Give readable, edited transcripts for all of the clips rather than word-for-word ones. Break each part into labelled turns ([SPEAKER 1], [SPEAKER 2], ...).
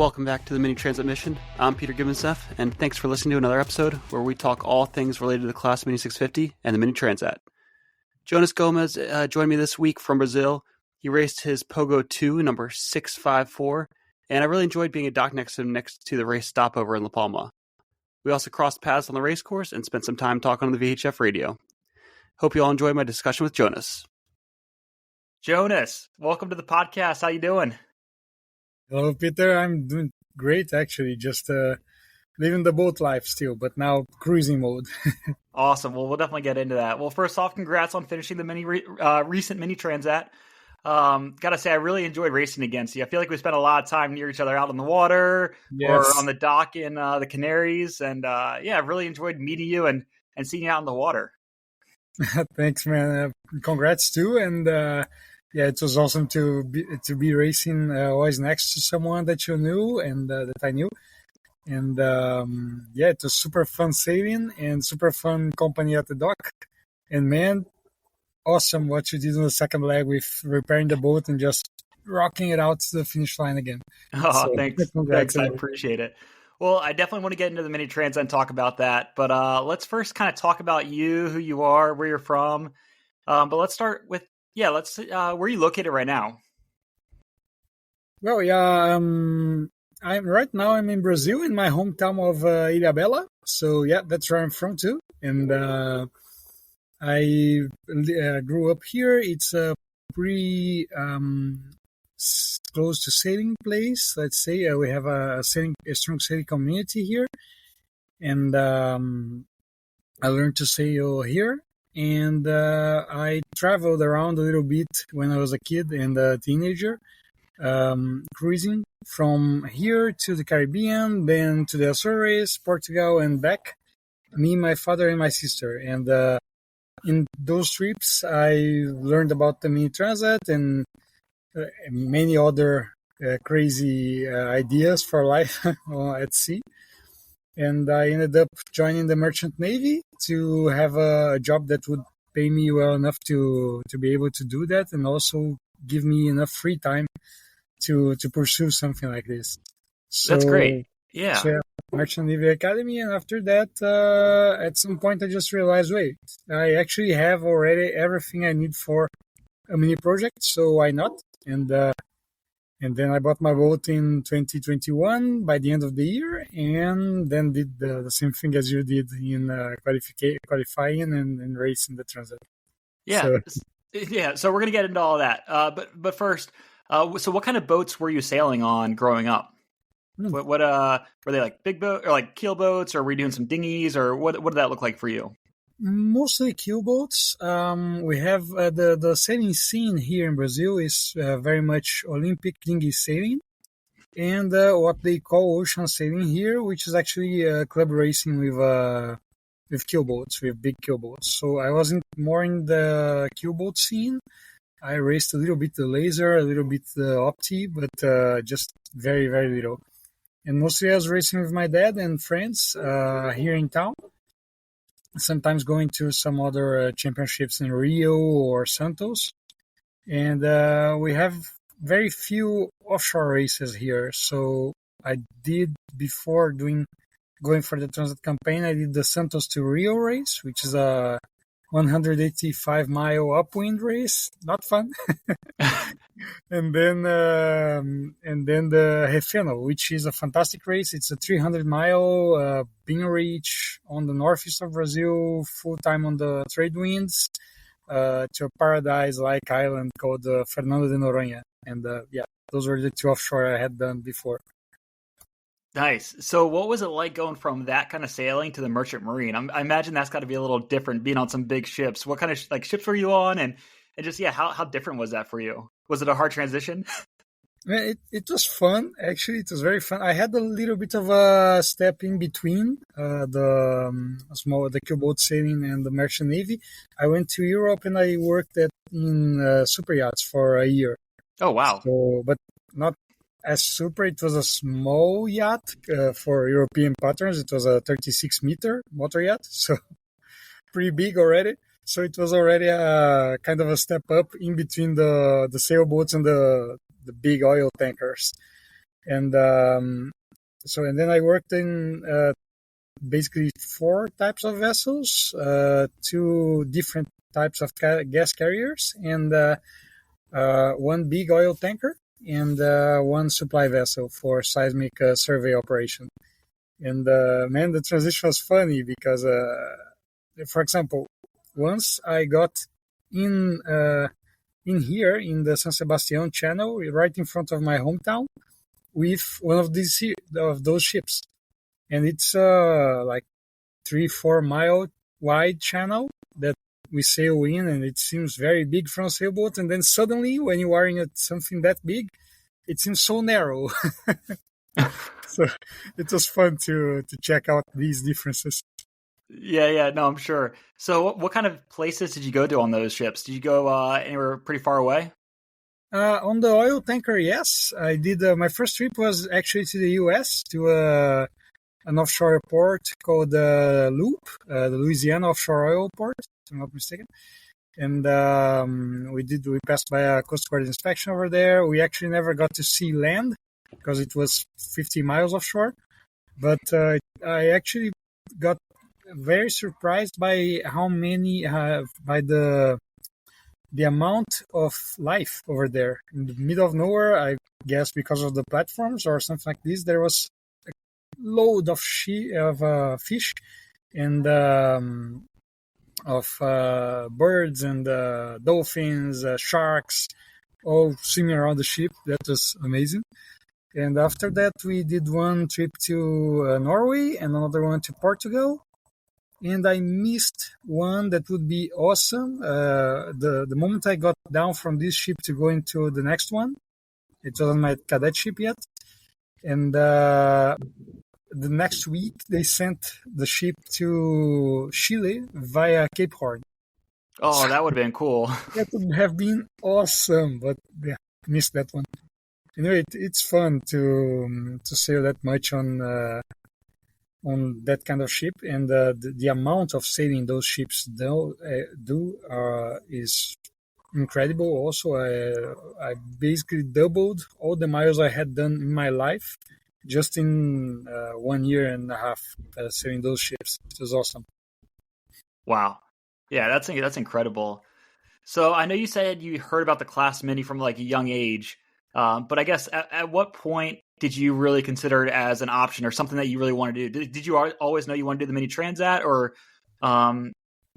[SPEAKER 1] Welcome back to the Mini Transat mission. I'm Peter Gibbonseff, and thanks for listening to another episode where we talk all things related to the Class Mini 650 and the Mini Transat. Jonas Gomes joined me this week from Brazil. He raced his Pogo 2, number 654, and I really enjoyed being a dock next to him next to the race stopover in La Palma. We also crossed paths on the race course and spent some time talking on the VHF radio. Hope you all enjoyed my discussion with Jonas. Jonas, welcome to the podcast. How you doing?
[SPEAKER 2] Hello, Peter. I'm doing great, actually. Just living the boat life still, but now cruising mode.
[SPEAKER 1] Awesome. Well, we'll definitely get into that. Well, first off, congrats on finishing the recent Mini Transat. Gotta say, I really enjoyed racing against you. I feel like we spent a lot of time near each other out on the water or on the dock in the Canaries. And I really enjoyed meeting you and seeing you out in the water.
[SPEAKER 2] Thanks, man. Congrats, too. And it was awesome to be racing always next to someone that you knew and that I knew. And it was super fun sailing and super fun company at the dock. And man, awesome what you did on the second leg with repairing the boat and just rocking it out to the finish line again.
[SPEAKER 1] Oh, thanks. I appreciate it. Well, I definitely want to get into the Mini Transat and talk about that. But let's first kind of talk about you, who you are, where you're from. But let's start with, where are you located right now?
[SPEAKER 2] Well, I'm in Brazil, in my hometown of Ilhabela. So that's where I'm from too. And I grew up here. It's a pretty close to sailing place. Let's say we have a strong sailing community here, and I learned to sail here. And I traveled around a little bit when I was a kid and a teenager, cruising from here to the Caribbean, then to the Azores, Portugal, and back. Me, my father, and my sister. And in those trips, I learned about the Mini Transat and many other crazy ideas for life at sea. And I ended up joining the Merchant Navy to have a job that would pay me well enough to be able to do that and also give me enough free time to pursue something like this. So,
[SPEAKER 1] that's great. Yeah.
[SPEAKER 2] So, Merchant Navy Academy. And after that, at some point, I just realized, wait, I actually have already everything I need for a mini project. So why not? And then I bought my boat in 2021 by the end of the year, and then did the same thing as you did in qualifying and racing the Transat.
[SPEAKER 1] So we're gonna get into all that. But first, so what kind of boats were you sailing on growing up? What were they, like big boat or like keel boats, or were you doing some dinghies, or what did that look like for you?
[SPEAKER 2] Mostly keel boats. We have the sailing scene here in Brazil is very much Olympic dinghy sailing, and what they call ocean sailing here, which is actually club racing with keel boats, with big keel boats. So I wasn't more in the keel boat scene. I raced a little bit the laser, a little bit the opti, but just very, very little. And mostly I was racing with my dad and friends here in town. Sometimes going to some other championships in Rio or Santos. And we have very few offshore races here. So I did, before going for the Transat campaign, I did the Santos to Rio race, which is a 185-mile upwind race. Not fun. and then the Refeno, which is a fantastic race. It's a 300-mile beam reach on the northeast of Brazil, full time on the trade winds, to a paradise-like island called Fernando de Noronha. And those were the two offshore I had done before.
[SPEAKER 1] Nice. So what was it like going from that kind of sailing to the merchant marine? I imagine that's got to be a little different being on some big ships. What kind of ships were you on? And just, how different was that for you? Was it a hard transition?
[SPEAKER 2] It was fun. Actually, it was very fun. I had a little bit of a step in between the keelboat sailing and the Merchant Navy. I went to Europe and I worked in super yachts for a year.
[SPEAKER 1] Oh, wow.
[SPEAKER 2] So, but not as super. It was a small yacht for European patterns. It was a 36-meter motor yacht, so pretty big already. So it was already a kind of a step up in between the sailboats and the big oil tankers. And and then I worked in basically 4 types of vessels, 2 different types of gas carriers, and 1 big oil tanker, and 1 supply vessel for seismic survey operation. And man, the transition was funny because, for example, once I got in here in the San Sebastian Channel, right in front of my hometown, with one of those ships, and it's like 3-4 mile wide channel that we sail in, and it seems very big from a sailboat, and then suddenly when you are in something that big, it seems so narrow. So it was fun to check out these differences.
[SPEAKER 1] Yeah, no, I'm sure. So what kind of places did you go to on those ships? Did you go anywhere pretty far away?
[SPEAKER 2] On the oil tanker, yes, I did. My first trip was actually to the U.S., to an offshore port called Loop, the Louisiana Offshore Oil Port, if I'm not mistaken. And we passed by a Coast Guard inspection over there. We actually never got to see land because it was 50 miles offshore. But I actually got very surprised by how many, by the amount of life over there. In the middle of nowhere, I guess because of the platforms or something like this, there was a load of fish and of birds and dolphins, sharks, all swimming around the ship. That was amazing. And after that, we did one trip to Norway and another one to Portugal. And I missed one that would be awesome. The moment I got down from this ship to go into the next one, it wasn't my cadet ship yet. And the next week, they sent the ship to Chile via Cape Horn.
[SPEAKER 1] Oh, that would have been cool.
[SPEAKER 2] That would have been awesome, but yeah, missed that one. Anyway, it's fun to sail that much on that kind of ship, and the amount of sailing those ships do is incredible. Also, I basically doubled all the miles I had done in my life just in 1 year and a half sailing those ships. It was awesome.
[SPEAKER 1] Wow. Yeah, that's incredible. So I know you said you heard about the Class Mini from like a young age, but I guess at what point did you really consider it as an option or something that you really wanted to do? Did you always know you wanted to do the Mini Transat, or I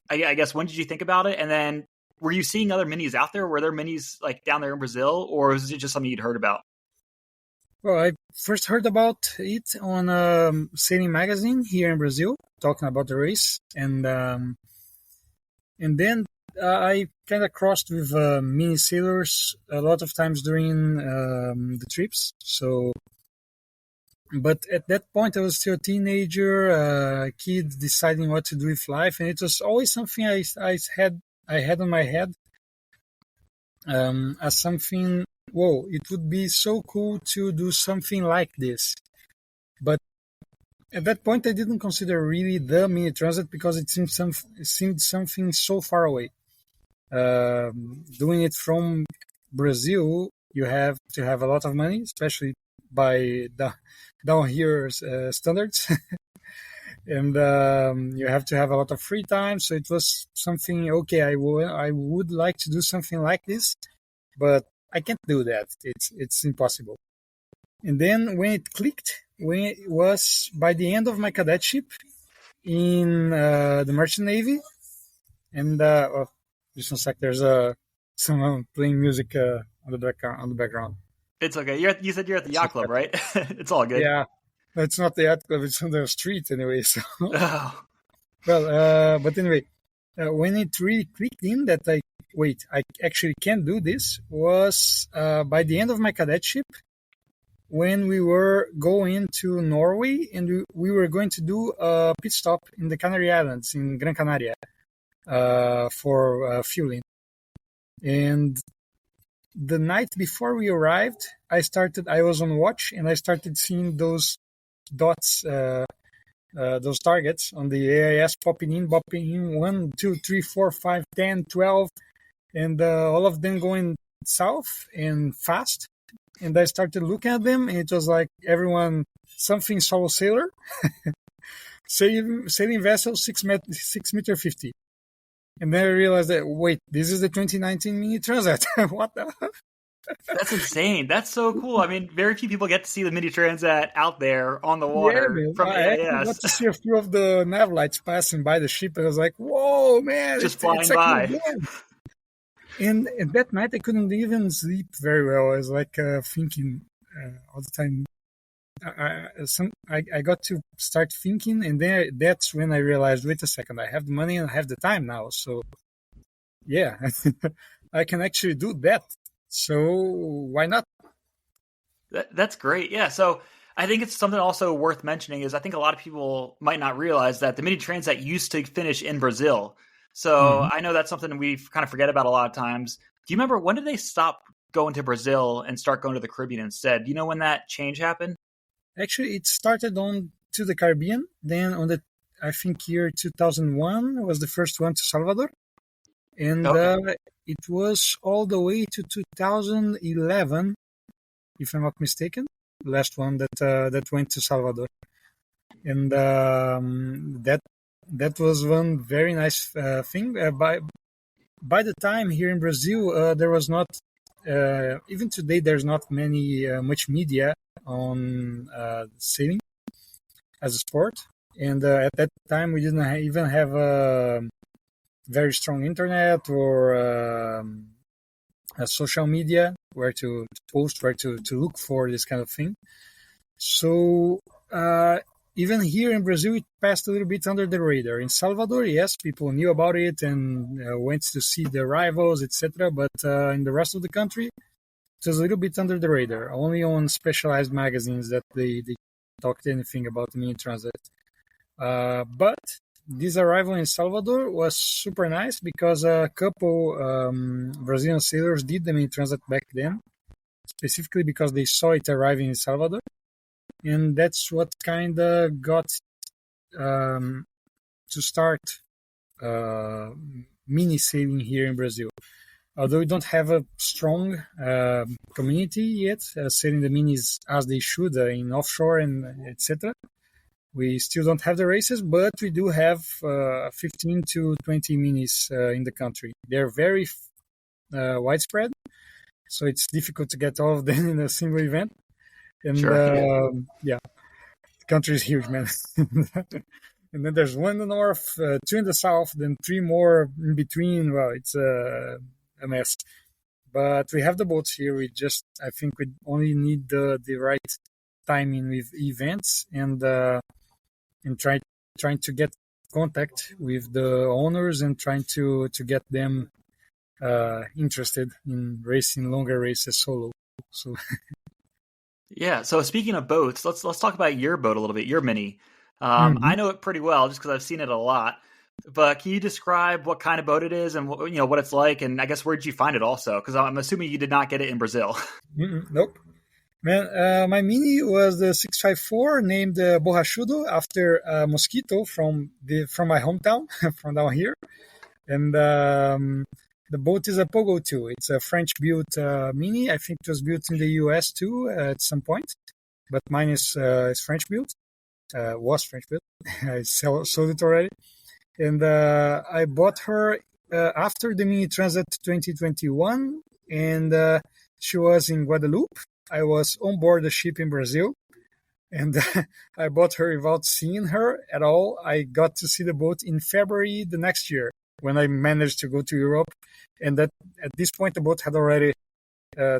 [SPEAKER 1] guess when did you think about it? And then were you seeing other minis out there? Were there minis like down there in Brazil, or was it just something you'd heard about?
[SPEAKER 2] Well, I first heard about it on a sailing magazine here in Brazil, talking about the race, and then I kind of crossed with mini sailors a lot of times during the trips. So, but at that point, I was still a teenager, kid deciding what to do with life, and it was always something I had on my head as something. Whoa! It would be so cool to do something like this, but at that point, I didn't consider really the Mini Transat because it seemed something so far away. Doing it from Brazil, you have to have a lot of money, especially by down here standards, and you have to have a lot of free time. So it was something. Okay, I would like to do something like this, but I can't do that. It's impossible. And then when it clicked, when it was by the end of my cadetship in the Merchant Navy, and just one sec, there's someone playing music on the background.
[SPEAKER 1] It's okay. You said you're at the yacht club, right? It's all good.
[SPEAKER 2] Yeah, it's not the yacht club; it's on the street anyway. So,
[SPEAKER 1] Oh.
[SPEAKER 2] well, but anyway, when it really clicked in that I actually can do this was by the end of my cadetship, when we were going to Norway and we were going to do a pit stop in the Canary Islands in Gran Canaria for fueling. And the night before we arrived, I was on watch and I started seeing those dots, those targets on the AIS popping in, 1, 2, 3, 4, 5, 10, 12, and all of them going south and fast. and I started looking at them, and it was like everyone, something solo sailor, sailing vessel 6 meter 50. And then I realized that, wait, this is the 2019 Mini Transat. What the?
[SPEAKER 1] That's insane. That's so cool. I mean, very few people get to see the Mini Transat out there on the
[SPEAKER 2] Yeah,
[SPEAKER 1] water
[SPEAKER 2] man.
[SPEAKER 1] from
[SPEAKER 2] I actually got
[SPEAKER 1] AIS,
[SPEAKER 2] to see a few of the nav lights passing by the ship, and I was like, whoa, man,
[SPEAKER 1] just
[SPEAKER 2] it's
[SPEAKER 1] flying
[SPEAKER 2] actually
[SPEAKER 1] by.
[SPEAKER 2] them. And that night I couldn't even sleep very well. I was like thinking all the time. I got to start thinking, and then that's when I realized, wait a second, I have the money and I have the time now. So yeah, I can actually do that. So why not?
[SPEAKER 1] That's great. Yeah. So I think it's something also worth mentioning is I think a lot of people might not realize that the Mini Transat used to finish in Brazil. So
[SPEAKER 2] Mhm.
[SPEAKER 1] I know that's something we kind of forget about a lot of times. Do you remember when did they stop going to Brazil and start going to the Caribbean instead? Do you know when that change happened?
[SPEAKER 2] Actually, it started on to the Caribbean. Then on the, I think, year 2001 was the first one to Salvador, and
[SPEAKER 1] Okay.
[SPEAKER 2] it was all the way to 2011, if I'm not mistaken, the last one that went to Salvador, and that was one very nice thing. By the time here in Brazil, there was not, even today, there's not much media on sailing as a sport. And at that time, we didn't even have a very strong internet or a social media where to post, where to look for this kind of thing. So even here in Brazil, it passed a little bit under the radar. In Salvador, yes, people knew about it and went to see the rivals, etc. But in the rest of the country, it was a little bit under the radar. Only on specialized magazines that they talked anything about the Mini Transat. But this arrival in Salvador was super nice because a couple Brazilian sailors did the Mini Transat back then, specifically because they saw it arriving in Salvador. And that's what kind of got to start uh, mini sailing here in Brazil. Although we don't have a strong community yet, sailing the minis as they should in offshore and etc. We still don't have the races, but we do have 15 to 20 minis in the country. They're very widespread, so it's difficult to get all of them in a single event. And
[SPEAKER 1] Sure. Yeah.
[SPEAKER 2] yeah, the country is huge, man. And then there's one in the north, two in the south, then three more in between. Well, it's a mess. But we have the boats here. I think we only need the right timing with events and trying to get contact with the owners and trying to get them interested in racing longer races solo. So
[SPEAKER 1] Yeah. So speaking of boats, let's talk about your boat a little bit. Your Mini. I
[SPEAKER 2] mhm.
[SPEAKER 1] know it pretty well just because I've seen it a lot. But can you describe what kind of boat it is and what it's like? And I guess where did you find it also? Because I'm assuming you did not get it in Brazil.
[SPEAKER 2] Nope. Man, my Mini was the 654 named Borrachudo after a mosquito from my hometown, from down here. And the boat is a Pogo 2. It's a French-built Mini. I think it was built in the US too at some point, but mine is French-built. Was French-built. I sold it already. And I bought her after the Mini Transat 2021, and she was in Guadeloupe. I was on board the ship in Brazil, and I bought her without seeing her at all. I got to see the boat in February the next year when I managed to go to Europe, and that at this point the boat had already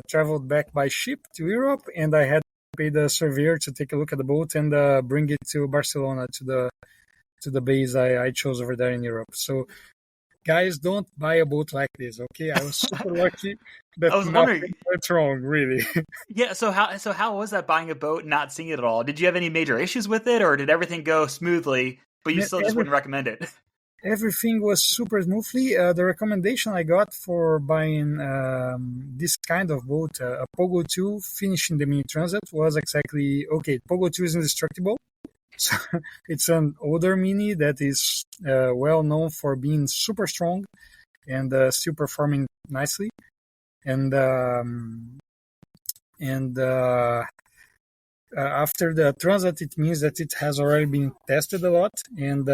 [SPEAKER 2] traveled back by ship to Europe, and I had paid a surveyor to take a look at the boat and bring it to Barcelona to the base I chose over there in Europe. So guys, don't buy a boat like this, okay? I was super lucky that
[SPEAKER 1] I was
[SPEAKER 2] nothing
[SPEAKER 1] wondering.
[SPEAKER 2] went wrong, really.
[SPEAKER 1] Yeah. So how was that buying a boat and not seeing it at all? Did you have any major issues with it, or did everything go smoothly? But you
[SPEAKER 2] Man,
[SPEAKER 1] still just wouldn't recommend it?
[SPEAKER 2] everything was super smoothly. The recommendation I got for buying this kind of boat, a Pogo 2, finishing the Mini Transat, was exactly okay. Pogo 2 is indestructible. So it's an older Mini that is well known for being super strong and still performing nicely. And And after the Transat, it means that it has already been tested a lot, and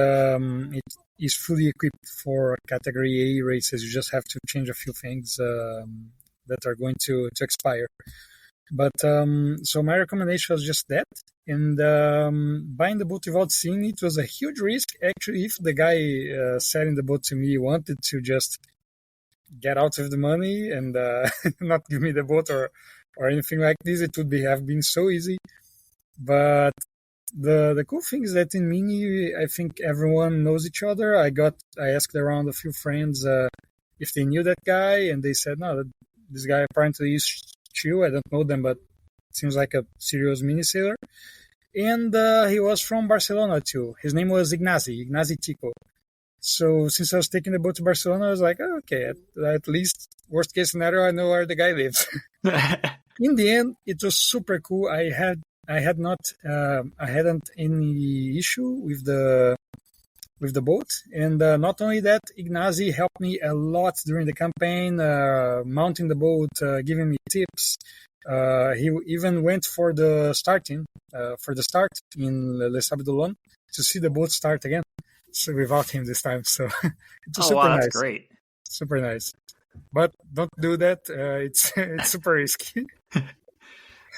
[SPEAKER 2] it is fully equipped for Category A races. You just have to change a few things that are going to expire. But so my recommendation was just that. And buying the boat without seeing it was a huge risk. Actually, if the guy selling the boat to me wanted to just get out of the money and not give me the boat or anything like this, it would have been so easy. But the cool thing is that in Mini, I think everyone knows each other. I asked around a few friends if they knew that guy, and they said, no, this guy apparently is chill. I don't know them, but it seems like a serious mini sailor. And he was from Barcelona too. His name was Ignazi Tico. So since I was taking the boat to Barcelona, I was like, oh, okay, at least worst case scenario, I know where the guy lives. In the end, it was super cool. I hadn't any issue with the boat, and not only that, Ignazi helped me a lot during the campaign, mounting the boat, giving me tips. He even went for the start in Les Sables d'Olonne to see the boat start again. So without him this time, so it was super nice.
[SPEAKER 1] That's great.
[SPEAKER 2] Super nice. But don't do that. It's super risky.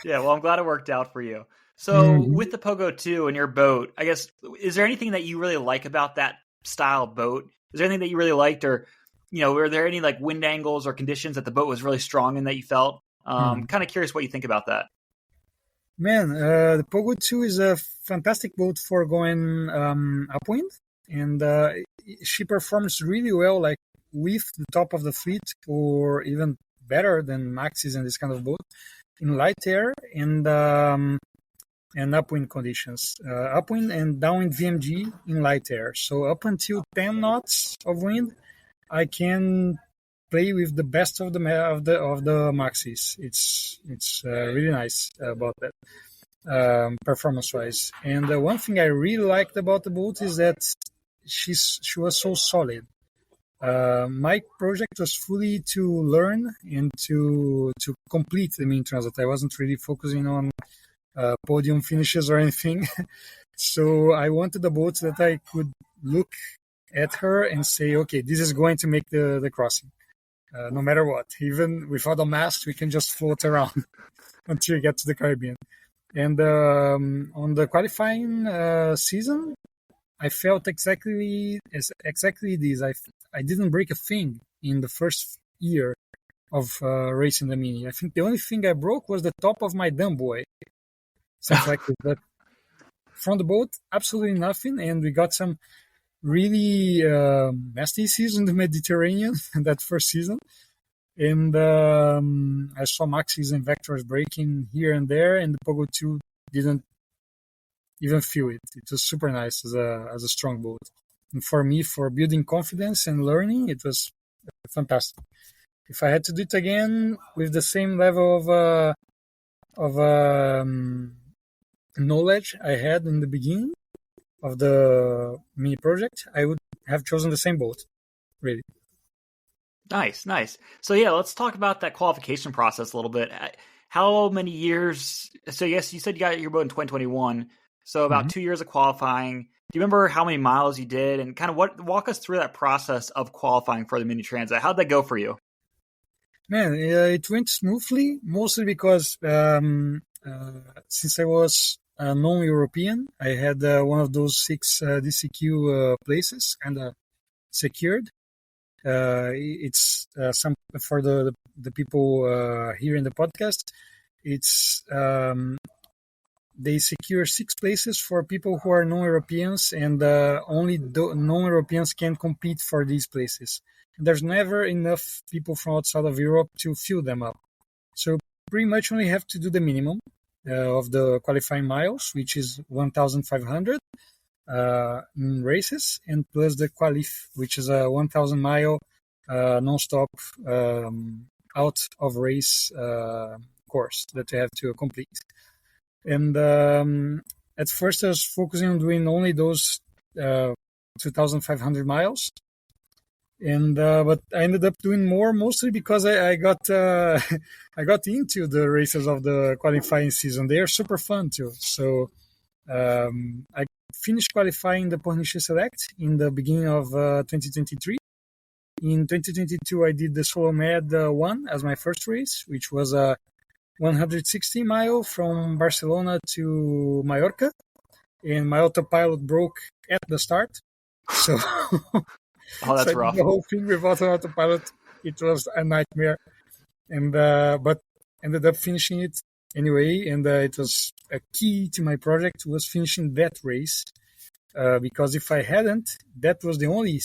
[SPEAKER 1] Yeah, well, I'm glad it worked out for you. So with the Pogo 2 and your boat, I guess, is there anything that you really like about that style boat? Is there anything that you really liked, or, were there any like wind angles or conditions that the boat was really strong in that you felt? Kind of curious what you think about that.
[SPEAKER 2] Man, the Pogo 2 is a fantastic boat for going upwind, and she performs really well, like with the top of the fleet, or even better than Maxis and this kind of boat, in light air and upwind conditions. Upwind and downwind VMG in light air. So up until 10 knots of wind, I can play with the best of the Maxis. It's really nice about that, performance-wise. And one thing I really liked about the boat is that she was so solid. My project was fully to learn and to complete the Mini Transat. I wasn't really focusing on podium finishes or anything. So I wanted a boat that I could look at her and say, okay, this is going to make the crossing. No matter what. Even without a mast, we can just float around until we get to the Caribbean. And on the qualifying season, I felt exactly this. I didn't break a thing in the first year of racing the Mini. I think the only thing I broke was the top of my dumb boy. Something like that. But from the boat, absolutely nothing. And we got some really nasty seas in the Mediterranean that first season. And I saw Maxis and Vectors breaking here and there, and the Pogo 2 didn't even feel it. It was super nice as a strong boat. And for me, for building confidence and learning, it was fantastic. If I had to do it again with the same level of knowledge I had in the beginning of the Mini project, I would have chosen the same boat, really.
[SPEAKER 1] Nice. So yeah, let's talk about that qualification process a little bit. How many years? So yes, you said you got your boat in 2021. So about 2 years of qualifying. Do you remember how many miles you did, and kind of walk us through that process of qualifying for the Mini Transat? How'd that go for you?
[SPEAKER 2] Man, it went smoothly, mostly because since I was non-European, I had one of those 6 DCQ places kind of secured. It's some for the people here in the podcast. It's they secure 6 places for people who are non-Europeans, and only non-Europeans can compete for these places. And there's never enough people from outside of Europe to fill them up. So pretty much only have to do the minimum of the qualifying miles, which is 1,500 in races, and plus the qualif, which is a 1,000 mile non-stop out of race course that you have to complete. And at first I was focusing on doing only those 2,500 miles. And but I ended up doing more, mostly because I got I got into the races of the qualifying season. They are super fun too. So I finished qualifying the Pornichet Select in the beginning of 2023. In 2022, I did the Solo Med 1 as my first race, which was a 160 mile from Barcelona to Mallorca, and my autopilot broke at the start. So,
[SPEAKER 1] Oh,
[SPEAKER 2] so
[SPEAKER 1] that's
[SPEAKER 2] I did
[SPEAKER 1] rough.
[SPEAKER 2] the whole thing without an autopilot. It was a nightmare, and but ended up finishing it anyway. And it was a key to my project was finishing that race. Because if I hadn't, that was the only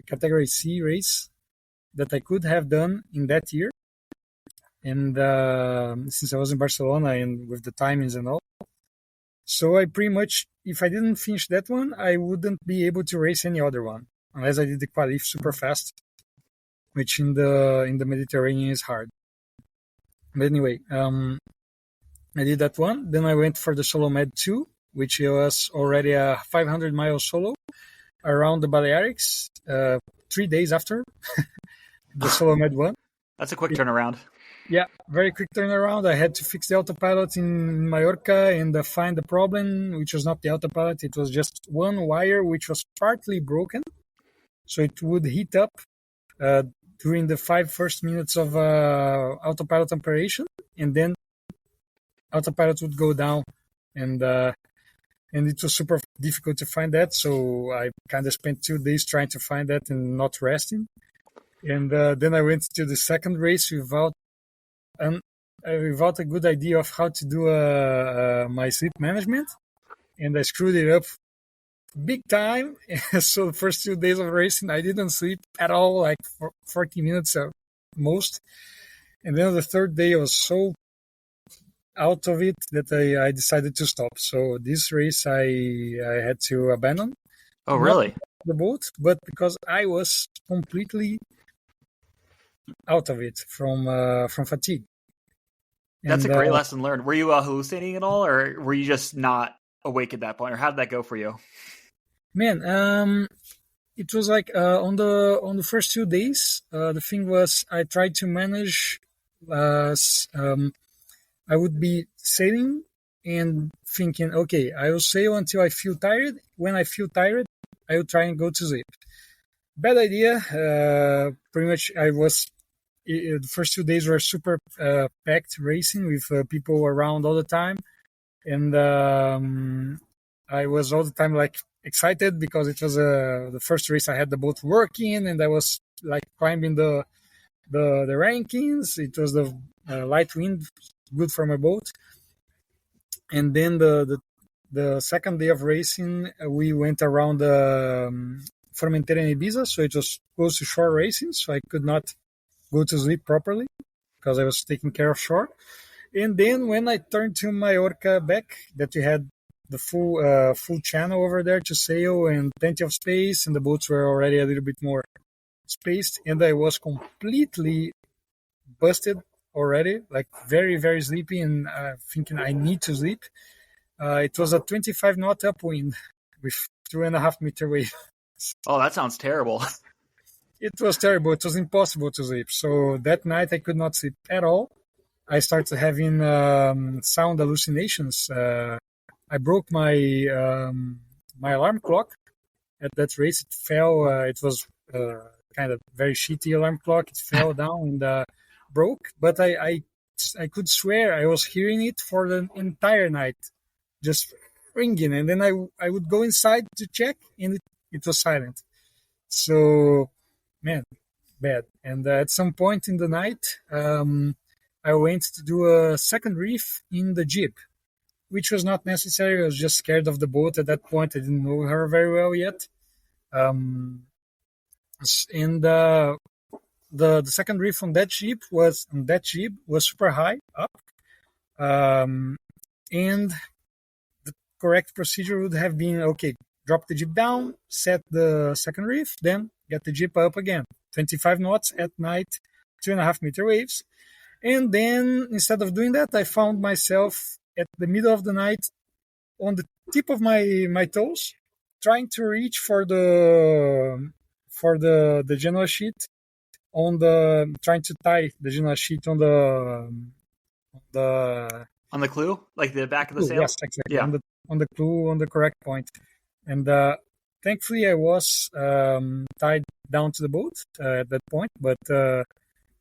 [SPEAKER 2] category C race that I could have done in that year. And since I was in Barcelona and with the timings and all, so I pretty much, if I didn't finish that one, I wouldn't be able to race any other one unless I did the qualif super fast, which in the Mediterranean is hard. But anyway, I did that one. Then I went for the Solo Med 2, which was already a 500-mile solo around the Balearics 3 days after the Solo Med 1.
[SPEAKER 1] That's a quick turnaround.
[SPEAKER 2] Yeah, very quick turnaround. I had to fix the autopilot in Mallorca and find the problem, which was not the autopilot. It was just one wire, which was partly broken. So it would heat up during the 5 first minutes of autopilot operation, and then autopilot would go down. And it was super difficult to find that. So I kind of spent 2 days trying to find that and not resting. And then I went to the second race without a good idea of how to do my sleep management, and I screwed it up big time. So the first 2 days of racing, I didn't sleep at all, like for 40 minutes at most. And then the third day, I was so out of it that I decided to stop. So this race, I had to abandon.
[SPEAKER 1] Oh, really?
[SPEAKER 2] Not the boat, but because I was completely out of it from fatigue.
[SPEAKER 1] That's a great lesson learned. Were you hallucinating at all, or were you just not awake at that point, or how did that go for you?
[SPEAKER 2] Man, it was like on the first 2 days, the thing was I tried to manage. I would be sailing and thinking, okay, I will sail until I feel tired. When I feel tired, I will try and go to sleep. Bad idea. Pretty much, the first 2 days were super packed racing with people around all the time, and I was all the time like excited because it was the first race I had the boat working, and I was like climbing the rankings. It was the light wind, good for my boat. And then the second day of racing, we went around Formentera and Ibiza, so it was close to shore racing, so I could not go to sleep properly because I was taking care of shore. And then when I turned to Mallorca back, that we had the full channel over there to sail and plenty of space, and the boats were already a little bit more spaced, and I was completely busted already, like very, very sleepy, and thinking I need to sleep. It was a 25 knot upwind with 2.5 meter wave.
[SPEAKER 1] Oh, that sounds terrible.
[SPEAKER 2] It was terrible. It was impossible to sleep. So that night I could not sleep at all. I started having sound hallucinations. I broke my alarm clock at that race. It fell. It was kind of very shitty alarm clock. It fell down and broke. But I could swear I was hearing it for the entire night, just ringing. And then I would go inside to check, and it was silent. So, man, bad. And at some point in the night, I went to do a second reef in the Jeep, which was not necessary. I was just scared of the boat at that point. I didn't know her very well yet. And the second reef on that Jeep was super high up. And the correct procedure would have been, okay, drop the Jeep down, set the second reef, then get the Jeep up again. 25 knots at night, 2.5 meter waves. And then instead of doing that, I found myself at the middle of the night on the tip of my toes, trying to reach for for the Genoa sheet on the trying to tie the Genoa sheet on the
[SPEAKER 1] On the clue, like the back of the
[SPEAKER 2] clue.
[SPEAKER 1] sail.
[SPEAKER 2] Yes, exactly,
[SPEAKER 1] Yeah.
[SPEAKER 2] on the clue, on the correct point. And thankfully I was tied down to the boat at that point, but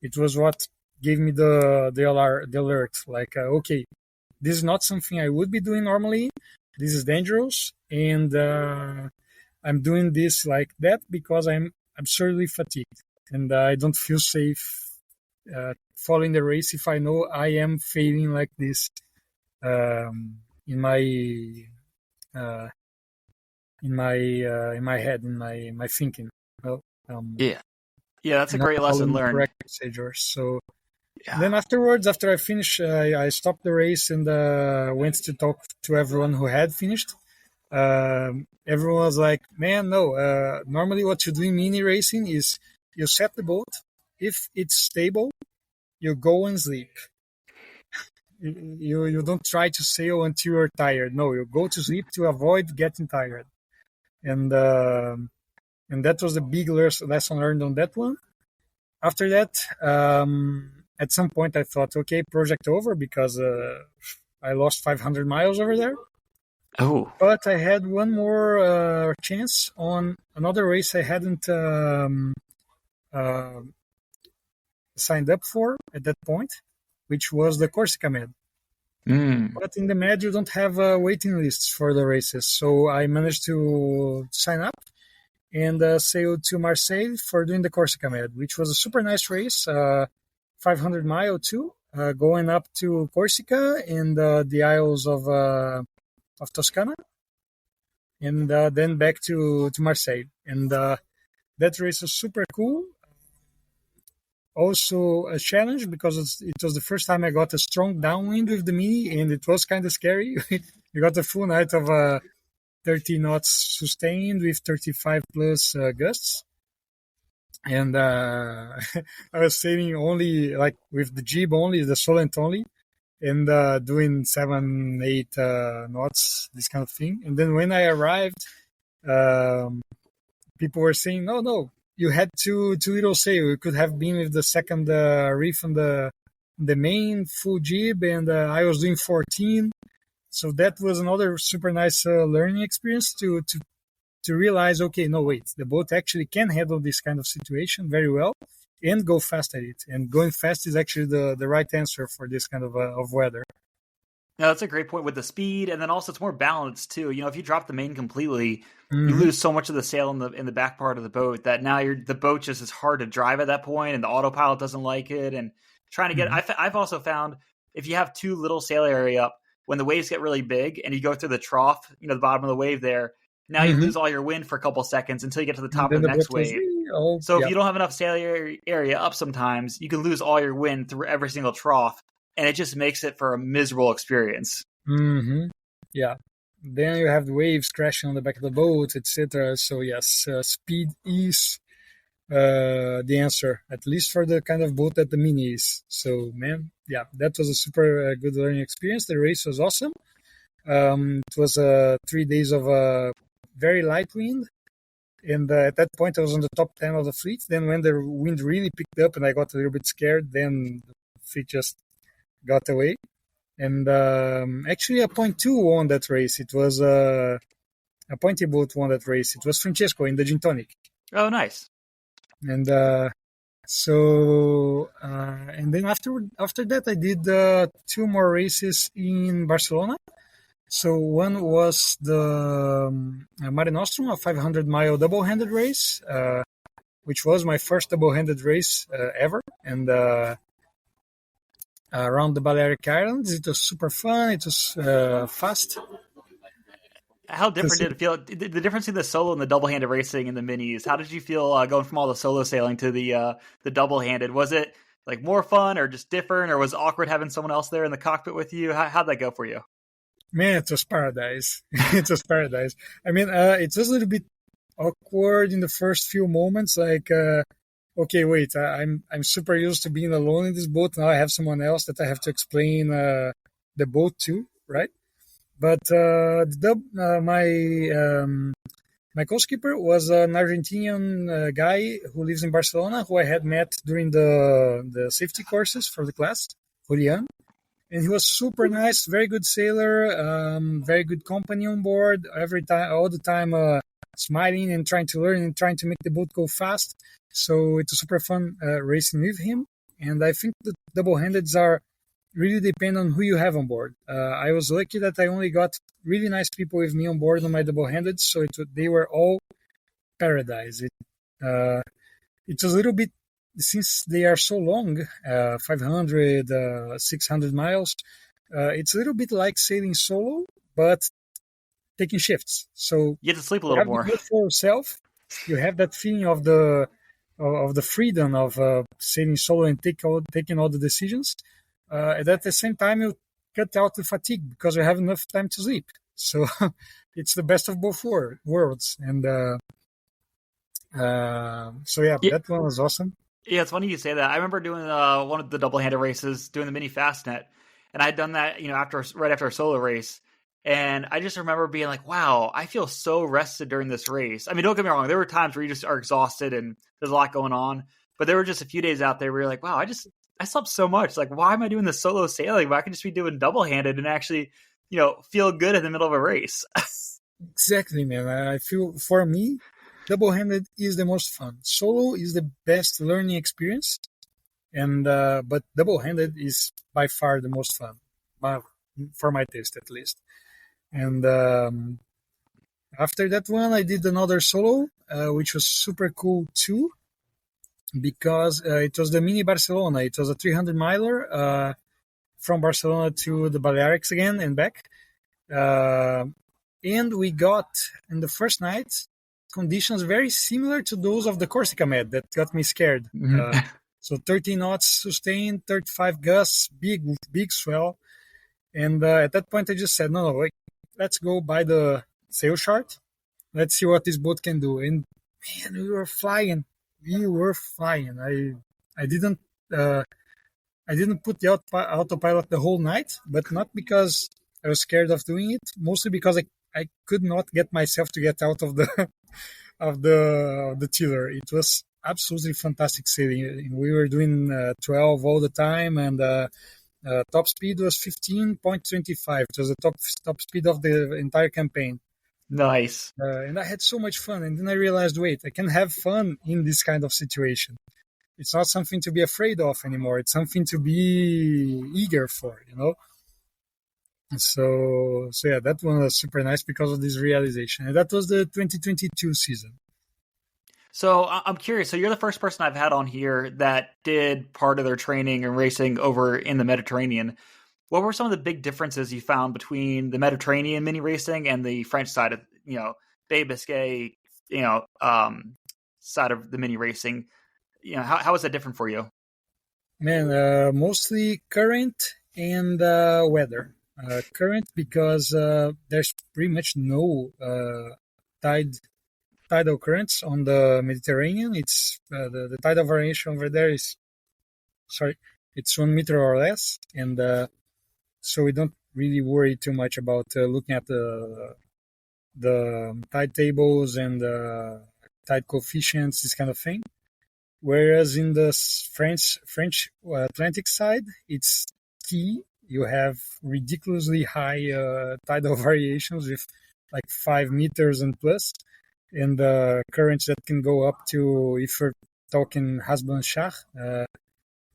[SPEAKER 2] it was what gave me the alert. Like, okay, this is not something I would be doing normally. This is dangerous, and I'm doing this like that because I'm absurdly fatigued, and I don't feel safe following the race if I know I am failing like this in my uh, in my head, in my thinking. Well,
[SPEAKER 1] Yeah. Yeah, that's a
[SPEAKER 2] not
[SPEAKER 1] great lesson
[SPEAKER 2] following
[SPEAKER 1] learned.
[SPEAKER 2] correct procedures. So
[SPEAKER 1] Yeah.
[SPEAKER 2] then afterwards, after I finished, I stopped the race and went to talk to everyone who had finished. Everyone was like, "Man, no. Normally, what you do in mini racing is you set the boat. If it's stable, you go and sleep. You don't try to sail until you're tired. No, you go to sleep to avoid getting tired." And and that was a big lesson learned on that one. After that, at some point I thought, okay, project over because I lost 500 miles over there.
[SPEAKER 1] Oh.
[SPEAKER 2] But I had one more chance on another race I hadn't uh, signed up for at that point, which was the Corsica Med.
[SPEAKER 1] Mm.
[SPEAKER 2] But in the Med, you don't have waiting lists for the races. So I managed to sign up and sailed to Marseille for doing the Corsica Med, which was a super nice race, 500 mile too, going up to Corsica and the Isles of Toscana, and then back to Marseille. And that race was super cool. Also a challenge because it was the first time I got a strong downwind with the Mini, and it was kind of scary. We got a full night of 30 knots sustained with 35 plus gusts. And I was sailing only like with the jib only, the Solent only, and doing 7, 8 knots, this kind of thing. And then when I arrived, um, people were saying, "No, no, you had too little sail. You could have been with the second reef on the main full jib, and I was doing 14." So that was another super nice learning experience to realize, okay, no, wait, the boat actually can handle this kind of situation very well and go fast at it. And going fast is actually the right answer for this kind of weather.
[SPEAKER 1] No, that's a great point with the speed, and then also it's more balanced too. You know, if you drop the main completely, you
[SPEAKER 2] Mm-hmm.
[SPEAKER 1] lose so much of the sail in the back part of the boat that now the boat just is hard to drive at that point, and the autopilot doesn't like it. And trying to get, I've also found if you have too little sail area up, when the waves get really big and you go through the trough, you know, the bottom of the wave there, now you
[SPEAKER 2] Mm-hmm.
[SPEAKER 1] lose all your wind for a couple seconds until you get to the
[SPEAKER 2] And
[SPEAKER 1] top
[SPEAKER 2] then
[SPEAKER 1] of the
[SPEAKER 2] the
[SPEAKER 1] next
[SPEAKER 2] boat was,
[SPEAKER 1] wave.
[SPEAKER 2] oh,
[SPEAKER 1] So if
[SPEAKER 2] yeah.
[SPEAKER 1] you don't have enough sail area up, sometimes you can lose all your wind through every single trough, and it just makes it for a miserable experience.
[SPEAKER 2] Mm-hmm. Yeah. Then you have the waves crashing on the back of the boat, etc. So yes, speed is the answer, at least for the kind of boat that the Mini is. So man, yeah, that was a super good learning experience. The race was awesome. It was 3 days of very light wind, and at that point I was on the top 10 of the fleet. Then when the wind really picked up and I got a little bit scared, then the fleet just got away. And actually, a point two won that race. It was a pointy boat won that race. It was Francesco in the Gin Tonic.
[SPEAKER 1] Oh, nice.
[SPEAKER 2] And and then after that, I did 2 more races in Barcelona. So one was the Mare Nostrum, a 500-mile double-handed race, which was my first double-handed race ever. And around the Balearic Islands, it was super fun. It was fast.
[SPEAKER 1] How different did it feel? The difference in the solo and the double-handed racing in the minis. How did you feel going from all the solo sailing to the double-handed? Was it like more fun or just different, or was it awkward having someone else there in the cockpit with you? How'd that go for you?
[SPEAKER 2] Man, it was paradise. It was paradise. I mean, it was a little bit awkward in the first few moments. Like, okay, wait, I'm super used to being alone in this boat. Now I have someone else that I have to explain the boat to, right? But my My co-skipper was an Argentinian guy who lives in Barcelona, who I had met during the safety courses for the class, Julian. And he was super nice, very good sailor, very good company on board. Every time, all the time, smiling and trying to learn and trying to make the boat go fast. So it was super fun racing with him. And I think the double-handeds are really depend on who you have on board. I was lucky that I only got really nice people with me on board on my double-handed, so they were all paradise. It was a little bit, since they are so long, 500, 600 miles, it's a little bit like sailing solo, but taking shifts. So
[SPEAKER 1] You get to sleep a
[SPEAKER 2] you
[SPEAKER 1] little
[SPEAKER 2] have
[SPEAKER 1] more.
[SPEAKER 2] the boat for yourself. You have that feeling of the freedom of sailing solo and taking all the decisions. And at the same time, you cut out the fatigue because you have enough time to sleep. So it's the best of both worlds. And so yeah,
[SPEAKER 1] Yeah.
[SPEAKER 2] that one was awesome.
[SPEAKER 1] Yeah, it's funny you say that. I remember doing one of the double-handed races, doing the mini fastnet, and I'd done that, right after a solo race, and I just remember being like, "Wow, I feel so rested during this race." I mean, don't get me wrong, there were times where you just are exhausted and there's a lot going on, but there were just a few days out there where you're like, "Wow, I slept so much. Like, why am I doing this solo sailing? Why I could just be doing double-handed and actually, feel good in the middle of a race."
[SPEAKER 2] Exactly, man. I feel for me, double-handed is the most fun. Solo is the best learning experience, and but double-handed is by far the most fun, for my taste at least. And after that one, I did another solo, which was super cool too, because it was the Mini Barcelona. It was a 300 miler from Barcelona to the Balearics again and back. And we got, in the first night, conditions very similar to those of the Corsica Med that got me scared. So 13 knots sustained, 35 gusts, big swell. And at that point, I just said, no, wait, let's go by the sail chart. Let's see what this boat can do. And man, we were flying. I didn't put the autopilot the whole night, but not because I was scared of doing it. Mostly because I could not get myself to get out of the of the tiller. It was absolutely fantastic sailing. We were doing 12 all the time, and top speed was 15.25. It was the top speed of the entire campaign.
[SPEAKER 1] Nice.
[SPEAKER 2] And I had so much fun. And then I realized, wait, I can have fun in this kind of situation. It's not something to be afraid of anymore. It's something to be eager for, So yeah, that one was super nice because of this realization. And that was the 2022 season.
[SPEAKER 1] So I'm curious. So you're the first person I've had on here that did part of their training and racing over in the Mediterranean. What were some of the big differences you found between the Mediterranean mini racing and the French side of, Bay Biscay, side of the mini racing? How is that different for you?
[SPEAKER 2] Man, mostly current and weather. Current because there's pretty much no tidal currents on the Mediterranean. It's the tidal variation over there it's 1 meter or less, and so we don't really worry too much about looking at the tide tables and tide coefficients, this kind of thing. Whereas in the French Atlantic side, it's key. You have ridiculously high tidal variations with like 5 meters and plus, and currents that can go up to, if you're talking Hasbun Shah,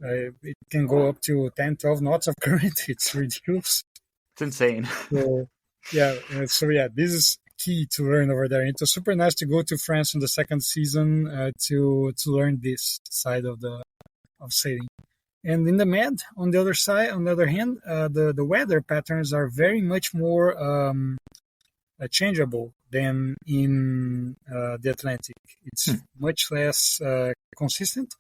[SPEAKER 2] it can go up to 10, 12 knots of current. It's ridiculous.
[SPEAKER 1] It's insane.
[SPEAKER 2] So yeah, this is key to learn over there. It was super nice to go to France in the second season to learn this side of sailing. And in the Med, on the other hand, the weather patterns are very much more changeable than in the Atlantic. It's much less consistent.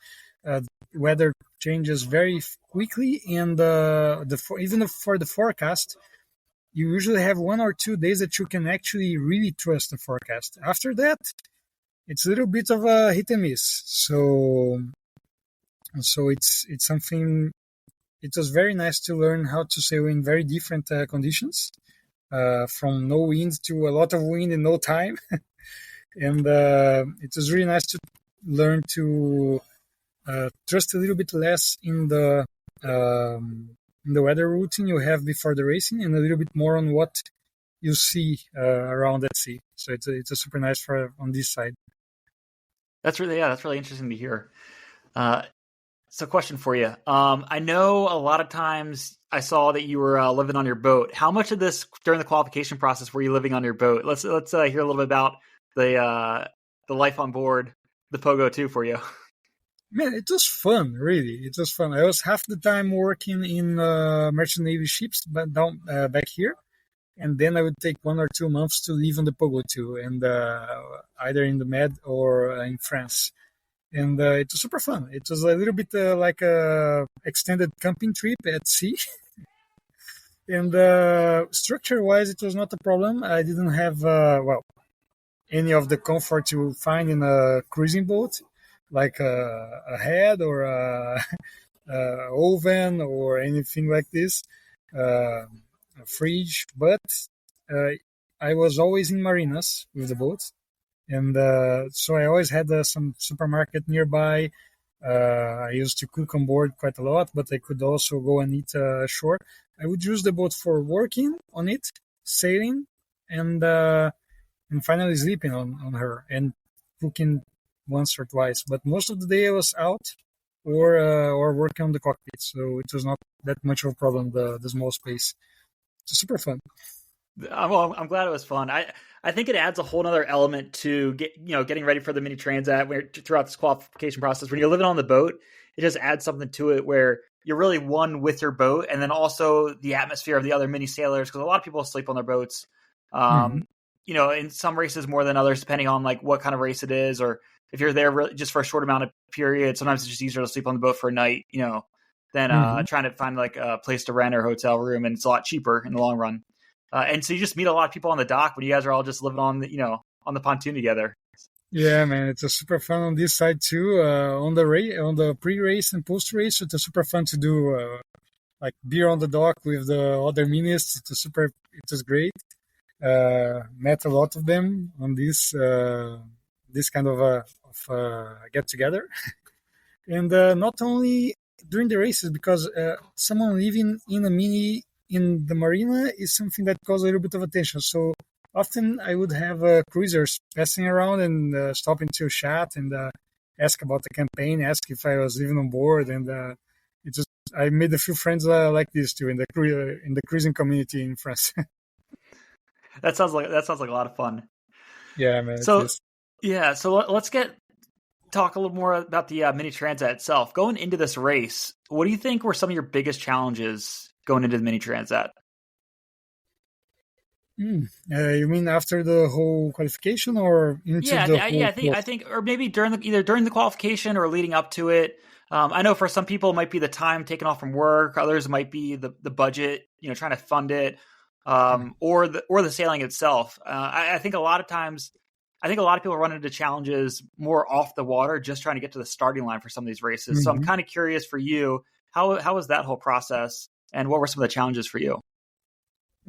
[SPEAKER 2] Weather changes very quickly, and even for the forecast, you usually have 1 or 2 days that you can actually really trust the forecast. After that, it's a little bit of a hit and miss. So it's something. It was very nice to learn how to sail in very different conditions, from no wind to a lot of wind in no time. And it was really nice to learn to trust a little bit less in the weather routine you have before the racing, and a little bit more on what you see around at sea. So it's a super nice for on this side.
[SPEAKER 1] That's really interesting to hear. So, question for you. I know a lot of times I saw that you were living on your boat. How much of this during the qualification process were you living on your boat? Let's hear a little bit about the life on board the Pogo 2 for you.
[SPEAKER 2] Man, it was fun, really. It was fun. I was half the time working in merchant navy ships, but down back here, and then I would take 1 or 2 months to live on the Pogo 2, and either in the Med or in France. And it was super fun. It was a little bit like a extended camping trip at sea. And structure-wise, it was not a problem. I didn't have any of the comfort you find in a cruising boat, like a head or a oven or anything like this, a fridge. But uh, I was always in marinas with the boat, and so I always had some supermarket nearby. I used to cook on board quite a lot, but I could also go and eat ashore. I would use the boat for working on it, sailing, and finally sleeping on her and cooking once or twice. But most of the day I was out or working on the cockpit, so it was not that much of a problem. The small space, it's super fun.
[SPEAKER 1] Well, I'm glad it was fun. I think it adds a whole other element to getting ready for the mini transat throughout this qualification process. When you're living on the boat, it just adds something to it where you're really one with your boat, and then also the atmosphere of the other mini sailors, because a lot of people sleep on their boats.
[SPEAKER 2] Mm-hmm.
[SPEAKER 1] In some races more than others, depending on like what kind of race it is, or if you're there just for a short amount of period. Sometimes it's just easier to sleep on the boat for a night, than
[SPEAKER 2] Mm-hmm.
[SPEAKER 1] trying to find like a place to rent or hotel room, and it's a lot cheaper in the long run. And so you just meet a lot of people on the dock when you guys are all just living on on the pontoon together.
[SPEAKER 2] Yeah, man, it's a super fun on this side too. On the pre-race and post-race, it's a super fun to do. Like beer on the dock with the other minis. It was great. Met a lot of them on this kind of get together, and not only during the races, because someone living in a mini in the marina is something that caused a little bit of attention. So often I would have cruisers passing around and stopping to chat and ask about the campaign, ask if I was living on board, and it just I made a few friends like this too in the cruising community in France.
[SPEAKER 1] That sounds like a lot of fun.
[SPEAKER 2] Yeah, man, it
[SPEAKER 1] So
[SPEAKER 2] is.
[SPEAKER 1] yeah, so let's talk a little more about the mini transat itself. Going into this race, what do you think were some of your biggest challenges going into the mini transat?
[SPEAKER 2] You mean after the whole qualification or into
[SPEAKER 1] Yeah,
[SPEAKER 2] the whole
[SPEAKER 1] I
[SPEAKER 2] course?
[SPEAKER 1] think, or maybe either during the qualification or leading up to it. I know for some people it might be the time taken off from work. Others might be the budget, trying to fund it, or the sailing itself. I think a lot of times, I think a lot of people run into challenges more off the water, just trying to get to the starting line for some of these races. So I'm
[SPEAKER 2] Mhm.
[SPEAKER 1] kind of curious for you, how was that whole process, and what were some of the challenges for you?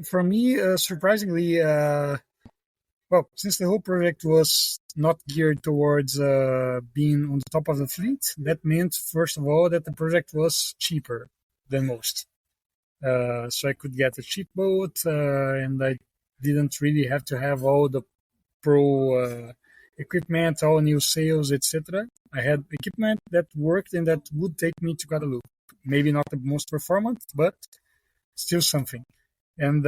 [SPEAKER 2] For me, surprisingly, well, since the whole project was not geared towards being on the top of the fleet, that meant, first of all, that the project was cheaper than most. So I could get a cheap boat, and I didn't really have to have all the pro equipment, all new sails, etc. I had equipment that worked and that would take me to Guadeloupe. Maybe not the most performant, but still something. And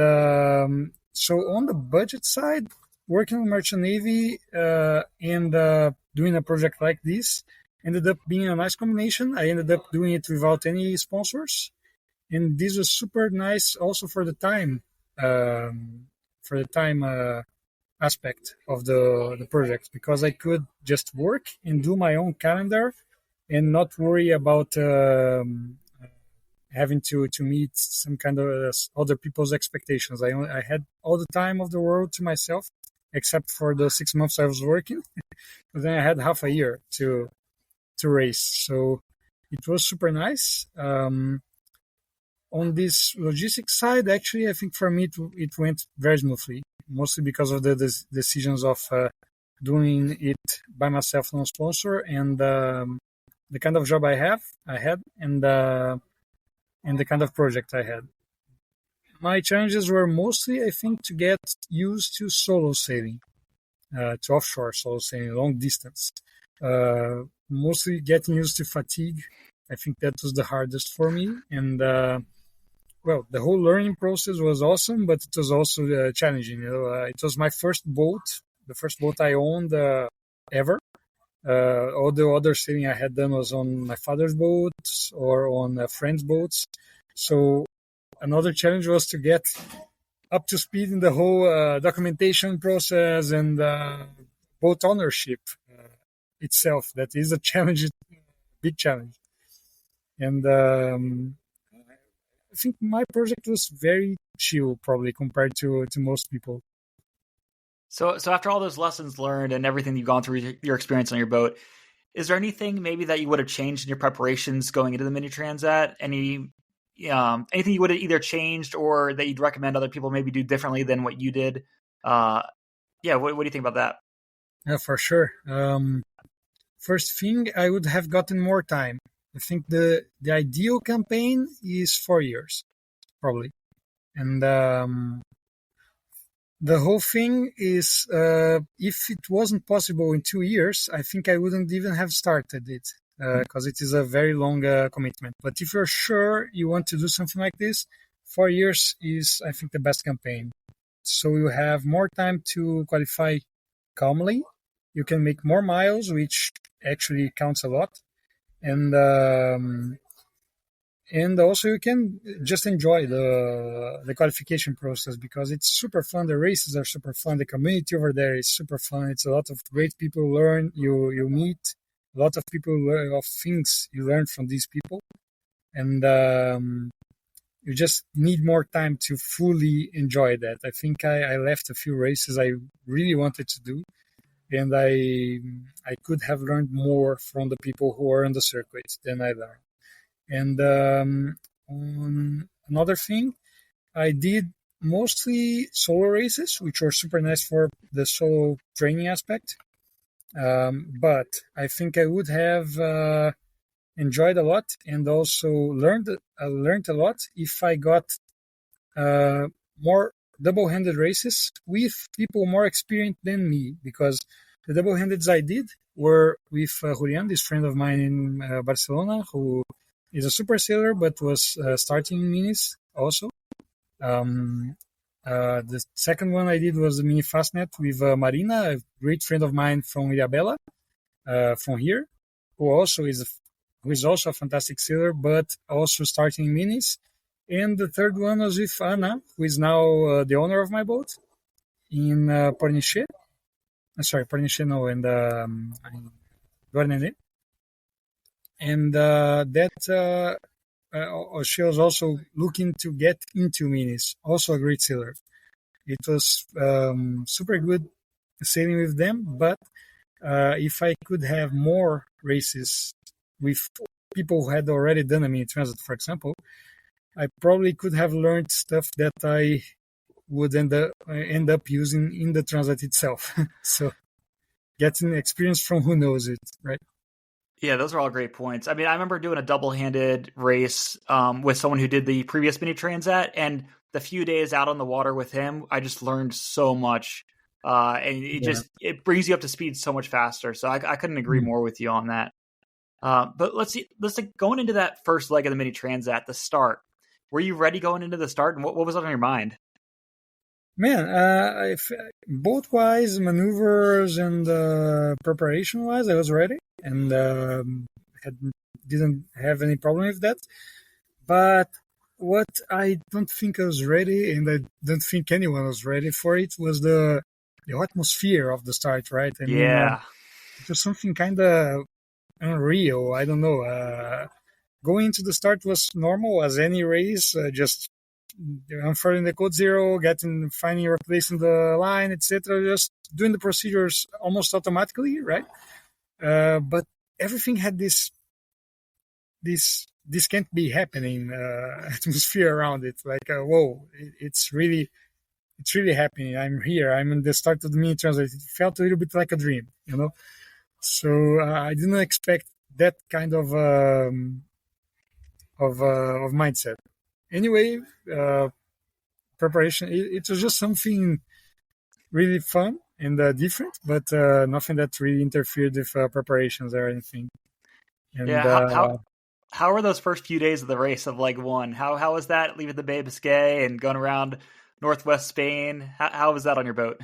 [SPEAKER 2] so on the budget side, working on merchant navy and doing a project like this ended up being a nice combination. I ended up doing it without any sponsors, and this was super nice also for the time aspect of the project, because I could just work and do my own calendar and not worry about having to meet some kind of other people's expectations. I had all the time of the world to myself, except for the 6 months I was working. But then I had half a year to race, so it was super nice. On this logistics side, actually, I think for me it went very smoothly, mostly because of the decisions of doing it by myself, no sponsor, and the kind of job I had, and the kind of project I had. My challenges were mostly, I think, to get used to solo sailing, to offshore solo sailing, long distance. Mostly getting used to fatigue. I think that was the hardest for me. And well, the whole learning process was awesome, but it was also challenging. It was my first boat, the first boat I owned ever. All the other sailing I had done was on my father's boats or on friends' boats. So another challenge was to get up to speed in the whole documentation process and boat ownership itself. That is a challenge, big challenge. And I think my project was very chill, probably compared to most people.
[SPEAKER 1] So after all those lessons learned and everything you've gone through your experience on your boat, is there anything maybe that you would have changed in your preparations going into the Mini Transat? Anything you would have either changed or that you'd recommend other people maybe do differently than what you did? What do you think about that?
[SPEAKER 2] Yeah, for sure. First thing, I would have gotten more time. I think the ideal campaign is 4 years, probably. And the whole thing is, if it wasn't possible in 2 years, I think I wouldn't even have started it, because it is a very long commitment. But if you're sure you want to do something like this, 4 years is, I think, the best campaign. So you have more time to qualify calmly. You can make more miles, which actually counts a lot. And also you can just enjoy the qualification process, because it's super fun. The races are super fun. The community over there is super fun. It's a lot of great people you meet, a lot of things you learn from these people. And you just need more time to fully enjoy that. I think I left a few races I really wanted to do, and I could have learned more from the people who are on the circuit than I learned. And on another thing, I did mostly solo races, which were super nice for the solo training aspect. But I think I would have enjoyed a lot and also learned a lot if I got more double-handed races with people more experienced than me, because the double-handeds I did were with Julian, this friend of mine in Barcelona, who is a super sailor but was starting in minis also. The second one I did was the Mini Fastnet with Marina, a great friend of mine from Ilhabela, from here, who is also a fantastic sailor but also starting minis. And the third one was with Anna, who is now the owner of my boat in Pornichet. Sorry, Pornichet, no, and Douarnenez. And she was also looking to get into minis, also a great sailor. It was super good sailing with them, but if I could have more races with people who had already done a Mini Transat, for example, I probably could have learned stuff that I would end up using in the Transat itself. So getting experience from who knows it, right?
[SPEAKER 1] Yeah, those are all great points. I mean, I remember doing a double-handed race with someone who did the previous Mini Transat, and the few days out on the water with him, I just learned so much, and it brings you up to speed so much faster. So I couldn't agree more with you on that. But let's going into that first leg of the Mini Transat, the start. Were you ready going into the start, and what was on your mind?
[SPEAKER 2] Man, boat-wise, maneuvers, and preparation-wise, I was ready, and didn't have any problem with that. But what I don't think I was ready, and I don't think anyone was ready for it, was the atmosphere of the start, right? I mean, it was something kind of unreal. I don't know. Going into the start was normal as any race, just unfurling the code zero, finding your place in the line, etc. Just doing the procedures almost automatically, right? But everything had this can't be happening atmosphere around it. Like, whoa, it's really it's really happening. I'm here. I'm in the start of the Mini Transat. It felt a little bit like a dream, you know. So I didn't expect that kind of mindset. Anyway, preparation. It was just something really fun and different, but nothing that really interfered with preparations or anything. And
[SPEAKER 1] Yeah, how were those first few days of the race of leg one? How was that leaving the Bay of Biscay and going around northwest Spain? How was that on your boat?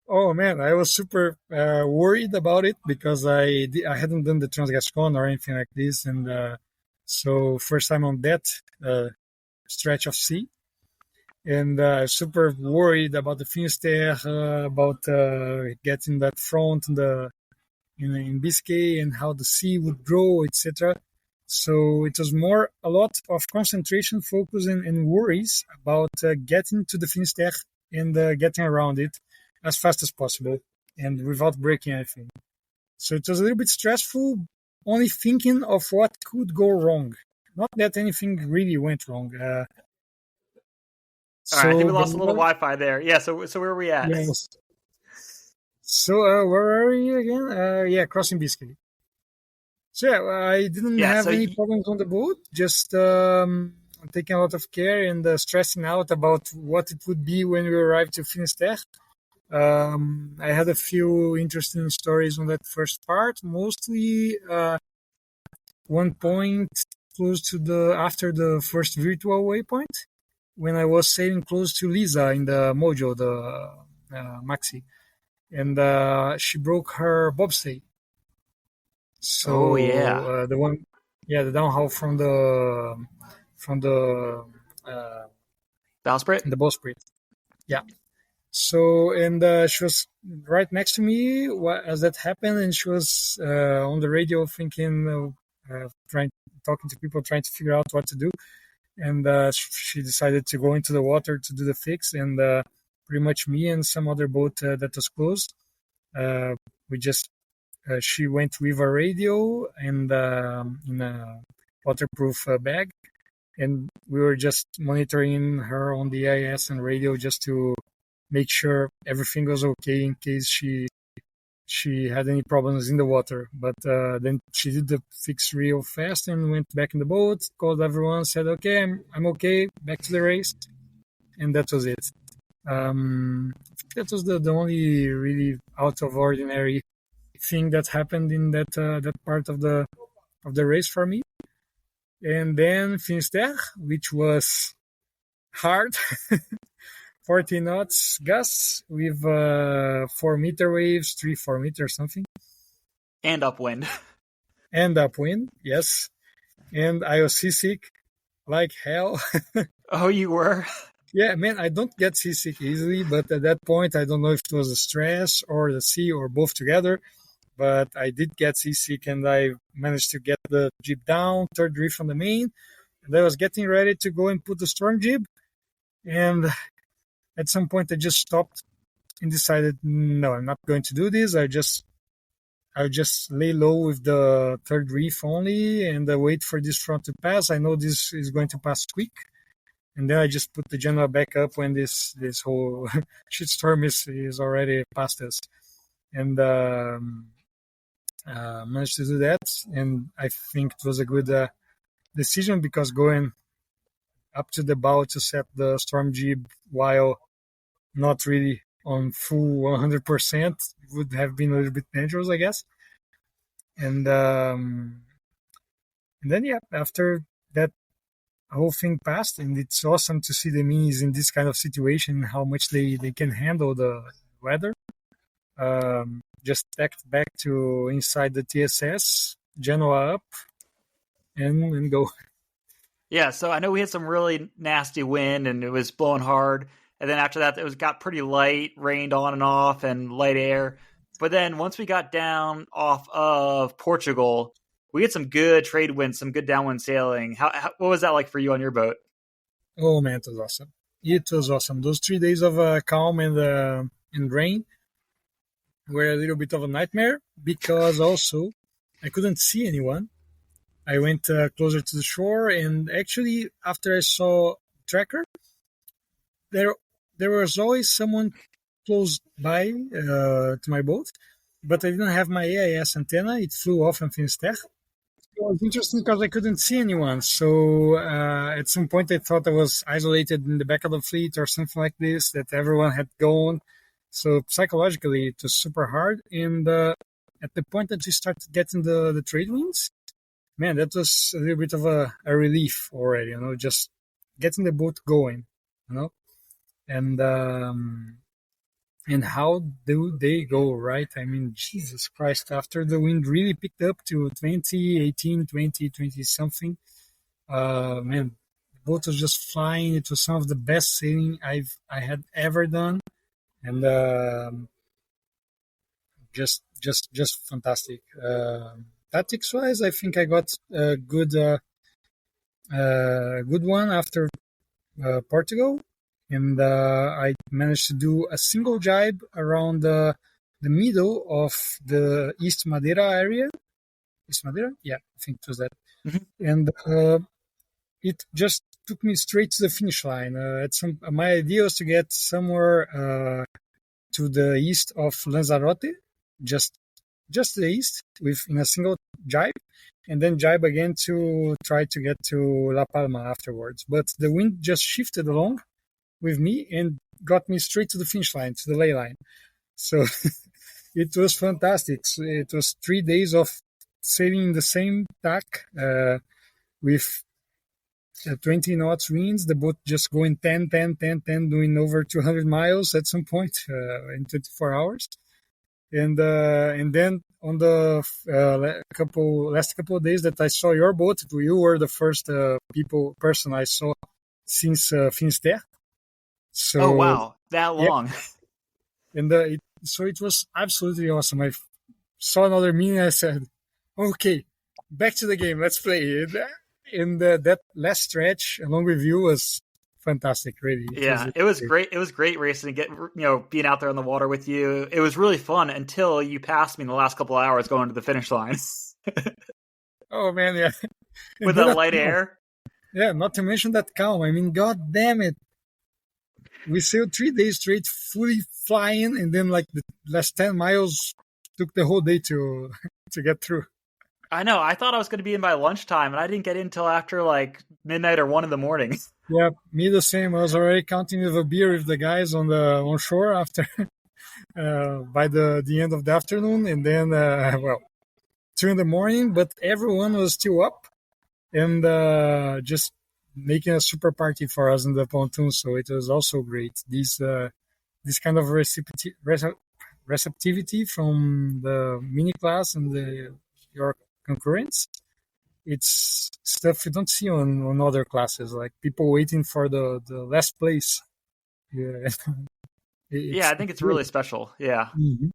[SPEAKER 2] oh man, I was super worried about it because I hadn't done the Transgascon or anything like this, and so first time on that uh, stretch of sea, and super worried about the Finisterre, about getting that front in Biscay and how the sea would grow, etc. So it was more a lot of concentration, focus, and worries about getting to the Finisterre and getting around it as fast as possible and without breaking anything. So it was a little bit stressful, only thinking of what could go wrong. Not that anything really went wrong.
[SPEAKER 1] All right, I think
[SPEAKER 2] So
[SPEAKER 1] we
[SPEAKER 2] the
[SPEAKER 1] lost a little Wi-Fi there. Yeah, so where are we at?
[SPEAKER 2] yes. So where are you again? Yeah, crossing Biscay. So yeah, I didn't
[SPEAKER 1] Yeah,
[SPEAKER 2] have
[SPEAKER 1] so
[SPEAKER 2] any problems on the boat. Just taking a lot of care and stressing out about what it would be when we arrived to Finisterre. I had a few interesting stories on that first part. Mostly one point close to the after the first virtual waypoint when I was sailing close to Lisa in the Mojo, the Maxi, and she broke her bobsleigh.
[SPEAKER 1] oh
[SPEAKER 2] So
[SPEAKER 1] yeah,
[SPEAKER 2] the one, yeah, the downhaul from uh,
[SPEAKER 1] bowsprit.
[SPEAKER 2] the bowsprit. Yeah. So and she was right next to me as that happened, and she was on the radio thinking, trying talking to people, trying to figure out what to do. And she decided to go into the water to do the fix, and pretty much me and some other boat that was close, we just she went with a radio and in a waterproof bag, and we were just monitoring her on the AIS and radio just to make sure everything was okay in case she had any problems in the water. But then she did the fix real fast and went back in the boat, called everyone, said, "Okay, I'm okay, back to the race," and that was it. That was the only really out of ordinary thing that happened in that part of the race for me. And then Finisterre, which was hard, 40 knots gusts with 4 meter waves, 3 4 meters something,
[SPEAKER 1] And upwind.
[SPEAKER 2] and upwind. Yes, and I was seasick like hell.
[SPEAKER 1] Oh, you were?
[SPEAKER 2] Yeah, man, I don't get seasick easily, but at that point, I don't know if it was the stress or the sea or both together. But I did get seasick, and I managed to get the jib down, third reef on the main, and I was getting ready to go and put the storm jib. And at some point, I just stopped and decided, no, I'm not going to do this. I'll just lay low with the third reef only and wait for this front to pass. I know this is going to pass quick. And then I just put the Genoa back up when this whole shitstorm is already past us. And managed to do that. And I think it was a good decision because going up to the bow to set the storm jib while not really on full 100% would have been a little bit dangerous, I guess. And then yeah, after that whole thing passed, and it's awesome to see the minis in this kind of situation, how much they can handle the weather. Just tacked back to inside the TSS, Genoa up, and go.
[SPEAKER 1] Yeah, so I know we had some really nasty wind and it was blowing hard. And then after that, got pretty light, rained on and off, and light air. But then once we got down off of Portugal, we had some good trade winds, some good downwind sailing. What was that like for you on your boat?
[SPEAKER 2] Oh man, it was awesome. It was awesome. Those 3 days of calm and rain were a little bit of a nightmare because also I couldn't see anyone. I went closer to the shore, and actually, after I saw tracker, there there was always someone close by to my boat, but I didn't have my AIS antenna. It flew off in Finisterre. It was interesting because I couldn't see anyone. So at some point, I thought I was isolated in the back of the fleet or something like this, that everyone had gone. So psychologically, it was super hard. And at the point that we started getting the trade winds, man, that was a little bit of a relief already, just getting the boat going, you know. And how do they go, right? I mean, Jesus Christ, after the wind really picked up to 20, 18, 20, 20 something, man, the boat was just flying. It was some of the best sailing I had ever done. And just fantastic. Tactics wise, I think I got a good one after Portugal, and I managed to do a single jibe around the middle of the East Madeira area. East Madeira, yeah, I think it was that. Mm-hmm. And it just took me straight to the finish line. My idea was to get somewhere to the east of Lanzarote, just to the east, in a single jibe, and then jibe again to try to get to La Palma afterwards. But the wind just shifted along with me and got me straight to the finish line, to the ley line. So it was fantastic. So it was 3 days of sailing the same tack with 20 knots winds, the boat just going 10, 10, 10, 10, doing over 200 miles at some point in 24 hours. And then on the last couple of days that I saw your boat, you were the first person I saw since Finisterre. So,
[SPEAKER 1] oh wow, that long!
[SPEAKER 2] Yeah. And so it was absolutely awesome. I saw another Mini, I said, "Okay, back to the game. Let's play." And that last stretch along with you was fantastic, really.
[SPEAKER 1] It was great. It was great racing to get, being out there on the water with you. It was really fun until you passed me in the last couple of hours going to the finish line.
[SPEAKER 2] Oh man, yeah.
[SPEAKER 1] With that light air.
[SPEAKER 2] Yeah, not to mention that calm. I mean, god damn it. We sailed 3 days straight, fully flying, and then like the last 10 miles took the whole day to get through.
[SPEAKER 1] I know. I thought I was going to be in by lunchtime, and I didn't get in until after like midnight or 1 a.m.
[SPEAKER 2] Yeah, me the same. I was already counting with a beer with the guys on shore after by the end of the afternoon, and then 2 a.m. But everyone was still up and just making a super party for us in the pontoon. So it was also great. This kind of receptivity from the mini class and your concurrents, it's stuff you don't see on other classes, like people waiting for the last place. Yeah,
[SPEAKER 1] I think it's really special. Yeah.
[SPEAKER 2] Mm-hmm.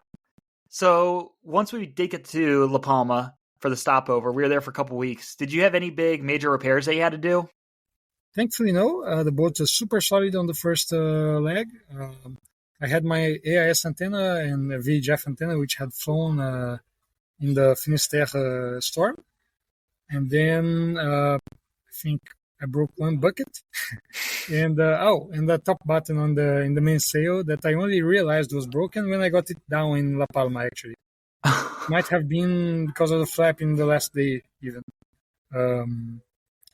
[SPEAKER 1] So once we did get to La Palma for the stopover, we were there for a couple of weeks. Did you have any big major repairs that you had to do?
[SPEAKER 2] Thankfully, no. The boat was super solid on the first leg. I had my AIS antenna and a VHF antenna, which had flown in the Finisterre storm. And then I think I broke one bucket. And the top button in the mainsail that I only realized was broken when I got it down in La Palma, actually. Might have been because of the flap in the last day, even.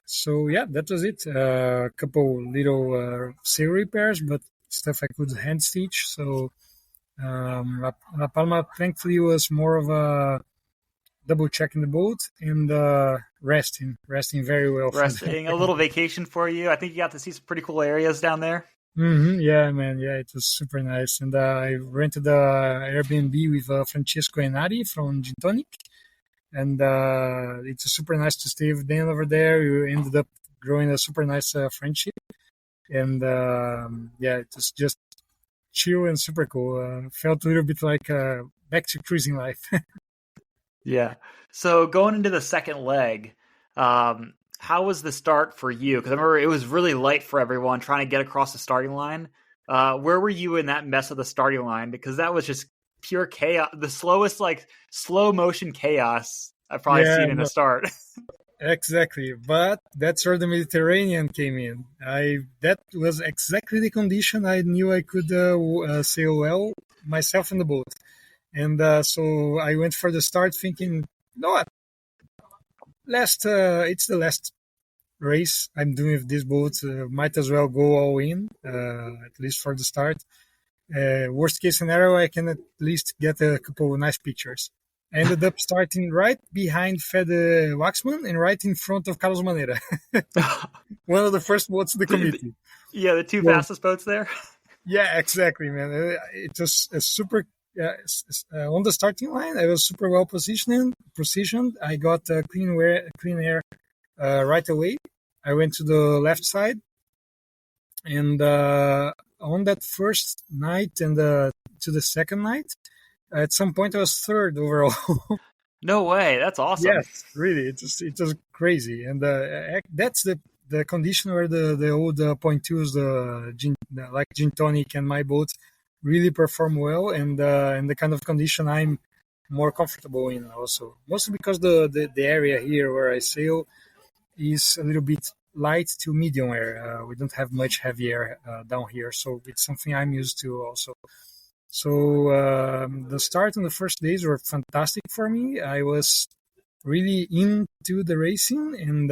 [SPEAKER 2] So yeah, that was it. A couple little sail repairs, but stuff I could hand stitch. So La Palma, thankfully, was more of a double checking the boat and resting very well.
[SPEAKER 1] Resting, a little vacation for you. I think you got to see some pretty cool areas down there.
[SPEAKER 2] Mm-hmm. Yeah, man. Yeah, it was super nice. And I rented a Airbnb with Francesco and Ari from Gin Tonic. And it's super nice to stay with them over there. We ended up growing a super nice friendship. And it was just chill and super cool. Felt a little bit like back to cruising life.
[SPEAKER 1] Yeah. So going into the second leg, how was the start for you? Because I remember it was really light for everyone trying to get across the starting line. Where were you in that mess of the starting line? Because that was just pure chaos, the slowest, like slow motion chaos I've probably seen in a start.
[SPEAKER 2] exactly. But that's where the Mediterranean came in. That was exactly the condition I knew I could sail well myself in the boat. And so I went for the start thinking, no, what? It's the last race I'm doing with this boat. Might as well go all in, at least for the start. Worst case scenario, I can at least get a couple of nice pictures. I ended up starting right behind Fede Waxman and right in front of Carlos Maneira, one of the first boats of the committee.
[SPEAKER 1] Yeah, the two
[SPEAKER 2] So,
[SPEAKER 1] fastest boats there.
[SPEAKER 2] yeah, exactly, man. It was a super. On the starting line, I was super well positioned. I got clean air right away. I went to the left side, and on that first night and to the second night, at some point I was third overall.
[SPEAKER 1] No way. That's awesome.
[SPEAKER 2] Yes, really, it was crazy, and that's the condition where the old point twos, like gin tonic and my boats, really perform well, and the kind of condition I'm more comfortable in also. Mostly because the area here where I sail is a little bit light to medium air. We don't have much heavy air down here, so it's something I'm used to also. So the start and the first days were fantastic for me. I was really into the racing and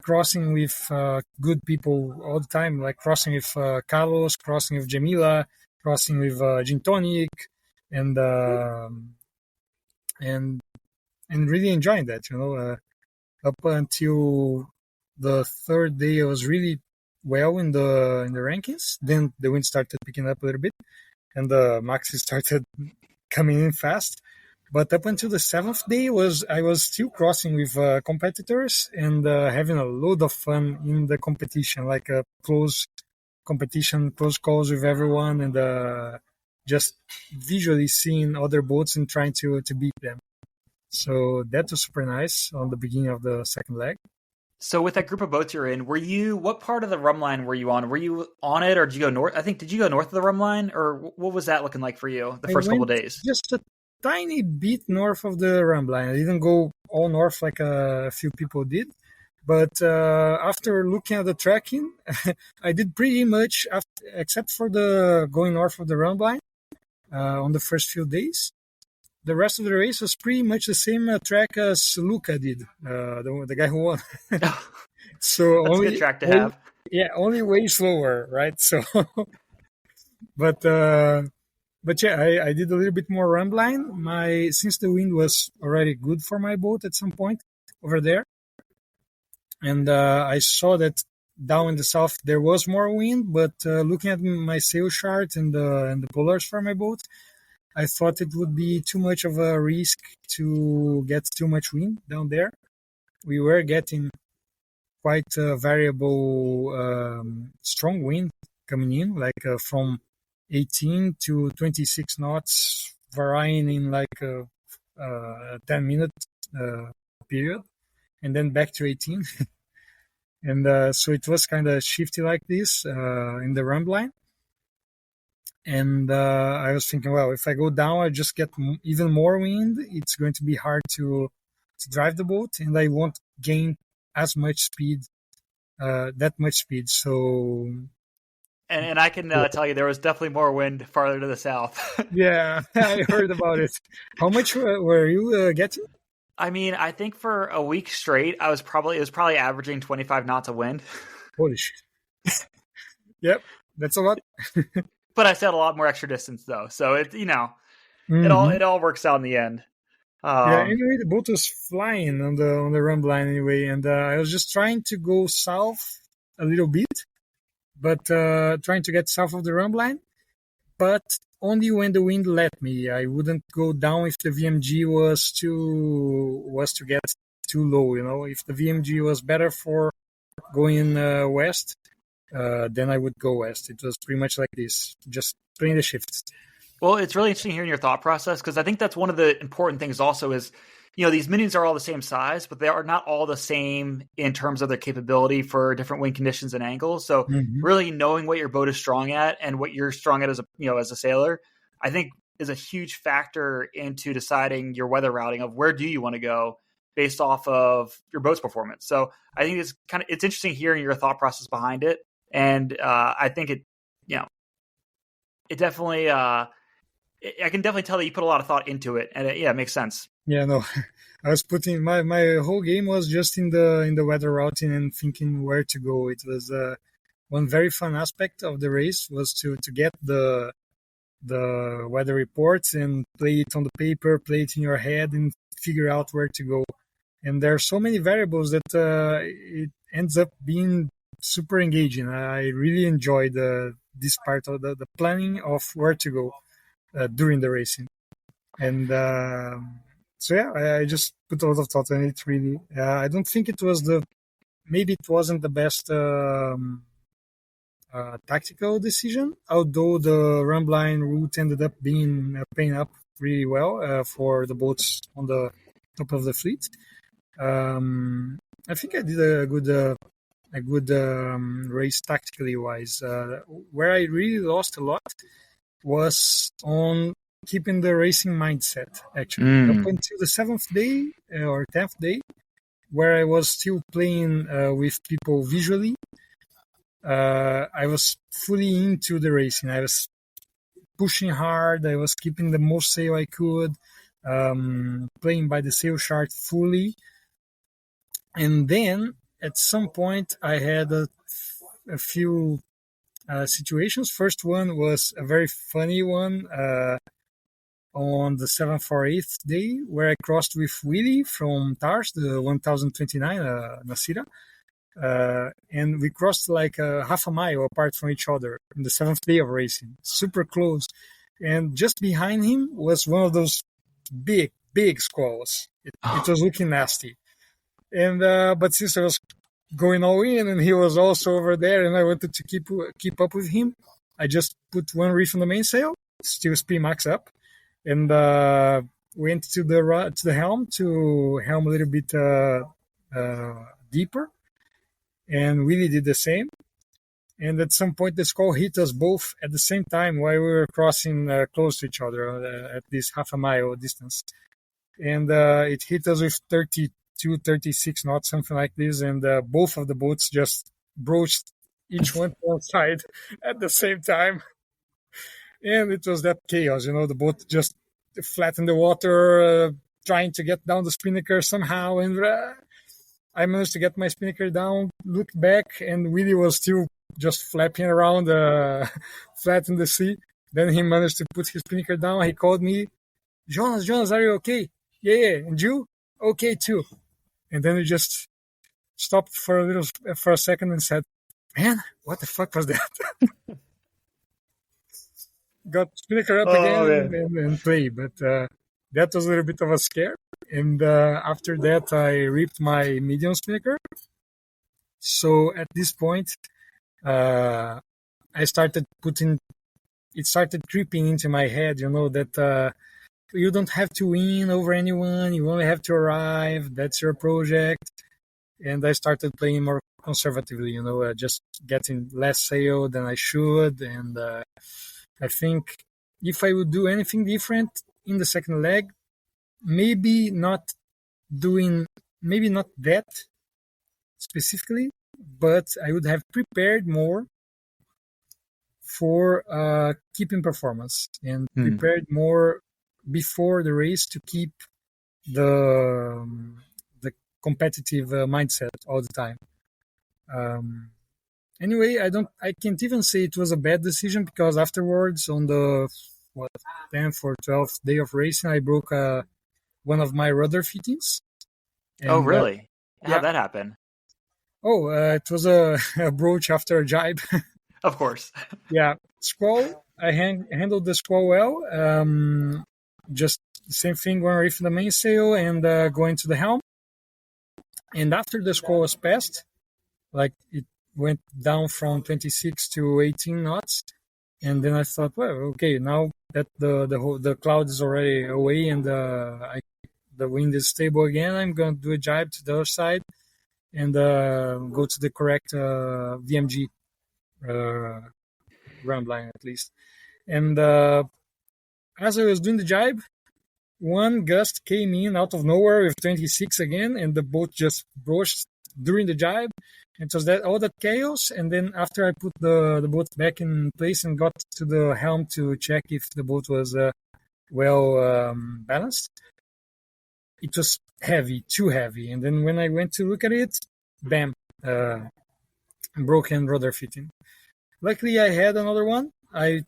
[SPEAKER 2] crossing with good people all the time, like crossing with Carlos, crossing with Jamila, crossing with Gin Tonic, and and and really enjoying that. Up until the third day, I was really well in the rankings. Then the wind started picking up a little bit, and the maxi started coming in fast. But up until the seventh day, I was still crossing with competitors and having a load of fun in the competition, like a close competition, close calls with everyone, and just visually seeing other boats and trying to beat them. So that was super nice on the beginning of the second leg.
[SPEAKER 1] So with that group of boats you're in, what part of the rum line were you on? Were you on it or did you go north? I think, did you go north of the rum line or what was that looking like for you the
[SPEAKER 2] I
[SPEAKER 1] first couple
[SPEAKER 2] went
[SPEAKER 1] of days?
[SPEAKER 2] just a tiny bit north of the rum line. I didn't go all north like a few people did. But after looking at the tracking, I did pretty much, except for the going north of the run line on the first few days. The rest of the race was pretty much the same track as Luca did, the guy who won. So
[SPEAKER 1] That's a good track to have.
[SPEAKER 2] only way slower, right? So, but yeah, I did a little bit more run line. Since the wind was already good for my boat at some point over there. And I saw that down in the south there was more wind, but looking at my sail chart and the polars for my boat, I thought it would be too much of a risk to get too much wind down there. We were getting quite a variable, strong wind coming in, like from 18 to 26 knots, varying in like a 10-minute period, and then back to 18. And so it was kind of shifty like this in the run line. And I was thinking, well, if I go down, I just get even more wind. It's going to be hard to drive the boat, and I won't gain as much speed, that much speed. So,
[SPEAKER 1] and I can tell you there was definitely more wind farther to the south.
[SPEAKER 2] Yeah, I heard about it. How much were you getting?
[SPEAKER 1] I mean, I think for a week straight, it was probably averaging 25 knots of wind.
[SPEAKER 2] Holy shit! Yep, that's a lot.
[SPEAKER 1] But I sailed a lot more extra distance though, so
[SPEAKER 2] Mm-hmm.
[SPEAKER 1] it all works out in the end.
[SPEAKER 2] Yeah. Anyway, the boat was flying on the run line anyway, and I was just trying to go south a little bit, but trying to get south of the run line, but only when the wind let me. I wouldn't go down if the VMG was to get too low. If the VMG was better for going west, then I would go west. It was pretty much like this, just playing the shifts.
[SPEAKER 1] Well, it's really interesting hearing your thought process because I think that's one of the important things also is, these minis are all the same size, but they are not all the same in terms of their capability for different wind conditions and angles. So really knowing what your boat is strong at and what you're strong at as a sailor, I think is a huge factor into deciding your weather routing of where do you want to go.
[SPEAKER 3] based off of your boat's performance. So I think it's interesting hearing your thought process behind it, and I think it definitely I can definitely tell that you put a lot of thought into it, and it makes sense.
[SPEAKER 2] Yeah, no, I was putting my whole game was just in the weather routing and thinking where to go. It was one very fun aspect of the race was to get the weather reports and play it on the paper, play it in your head, and figure out where to go. And there are so many variables that it ends up being super engaging. I really enjoyed this part of the planning of where to go during the racing. And so yeah, I just put a lot of thought in it. Really, I don't think it was maybe it wasn't the best tactical decision, although the run blind route ended up being paying up really well for the boats on the top of the fleet. I think I did a good race tactically wise. Where I really lost a lot was on keeping the racing mindset. Actually, up until the 7th day or 10th day, where I was still playing with people visually. I was fully into the racing. I was pushing hard. I was keeping the most sail I could, playing by the sail chart fully. And then at some point, I had a few situations. First one was a very funny one on the 7th or 8th day, where I crossed with Willie from Tars, the 1029 Nasira. And we crossed like half a mile apart from each other on the 7th day of racing, super close. And just behind him was one of those big squalls. It was looking nasty. And but since I was going all in and he was also over there and I wanted to keep up with him, I just put one reef on the mainsail, still speed max up, and went to the helm to helm a little bit deeper. And Willie did the same. And at some point, the squall hit us both at the same time while we were crossing close to each other at this half a mile distance. And it hit us with 32, 36 knots, something like this. And both of the boats just broached each one to one side at the same time. And it was that chaos, the boat just flat in the water, trying to get down the spinnaker somehow. And I managed to get my spinnaker down, looked back, and Willie was still just flapping around flat in the sea. Then he managed to put his spinnaker down. He called me, Jonas, are you okay? Yeah. And you? Okay, too. And then we just stopped for a second and said, man, what the fuck was that? Got spinnaker up again and play. But that was a little bit of a scare. And after that, I ripped my medium spinnaker. So at this point, I started it started creeping into my head, that you don't have to win over anyone. You only have to arrive. That's your project. And I started playing more conservatively, just getting less sail than I should. And I think if I would do anything different in the second leg, maybe not that specifically, but I would have prepared more for keeping performance and prepared more before the race to keep the competitive mindset all the time. Anyway, I can't even say it was a bad decision because afterwards on the 10th or 12th day of racing, I broke one of my rudder fittings.
[SPEAKER 3] And, oh, really? How'd that happen?
[SPEAKER 2] Oh, it was a broach after a jibe.
[SPEAKER 3] Of course.
[SPEAKER 2] Yeah. Squall, I handled the squall well. Just the same thing, one reef in the mainsail and going to the helm. And after the squall was passed, like it went down from 26 to 18 knots. And then I thought, well, okay, now that the cloud is already away and the wind is stable again, I'm going to do a jibe to the other side and go to the correct VMG ground line at least. And as I was doing the jibe, one gust came in out of nowhere with 26 again, and the boat just brushed during the jibe. It was that all that chaos, and then after I put the boat back in place and got to the helm to check if the boat was well balanced, it was heavy, too heavy. And then when I went to look at it, bam, broken rudder fitting. Luckily, I had another one. I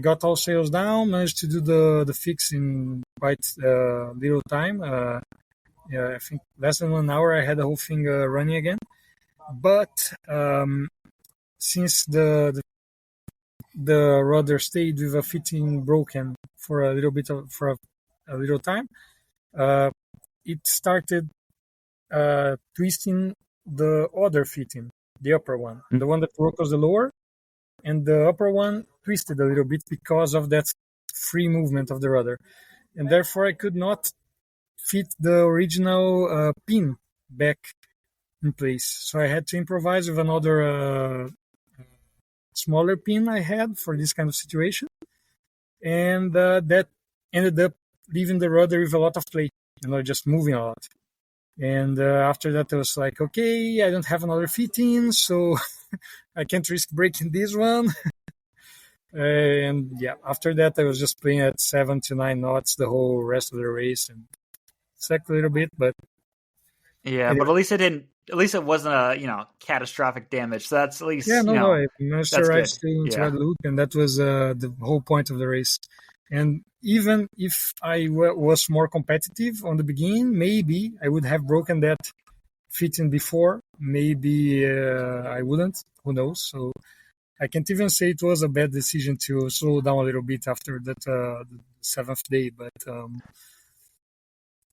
[SPEAKER 2] got all sails down, managed to do the fix in quite little time. Yeah, I think less than 1 hour, I had the whole thing running again. But since the rudder stayed with a fitting broken for a little bit for a little time, it started twisting the other fitting, the upper one. The one that broke was the lower, and the upper one twisted a little bit because of that free movement of the rudder. And therefore, I could not fit the original pin back in place. So I had to improvise with another smaller pin I had for this kind of situation. And that ended up leaving the rudder with a lot of play, just moving a lot. And after that, I was like, okay, I don't have another fitting, so I can't risk breaking this one. And yeah, after that, I was just playing at 7 to 9 knots the whole rest of the race, and sucked a little bit, but
[SPEAKER 3] yeah, but at least it didn't. At least it wasn't a catastrophic damage. So that's at least
[SPEAKER 2] I managed to arrive still into Guadeloupe, and that was the whole point of the race. And even if I was more competitive on the beginning, maybe I would have broken that fitting before. Maybe I wouldn't. Who knows? So I can't even say it was a bad decision to slow down a little bit after that the 7th day. But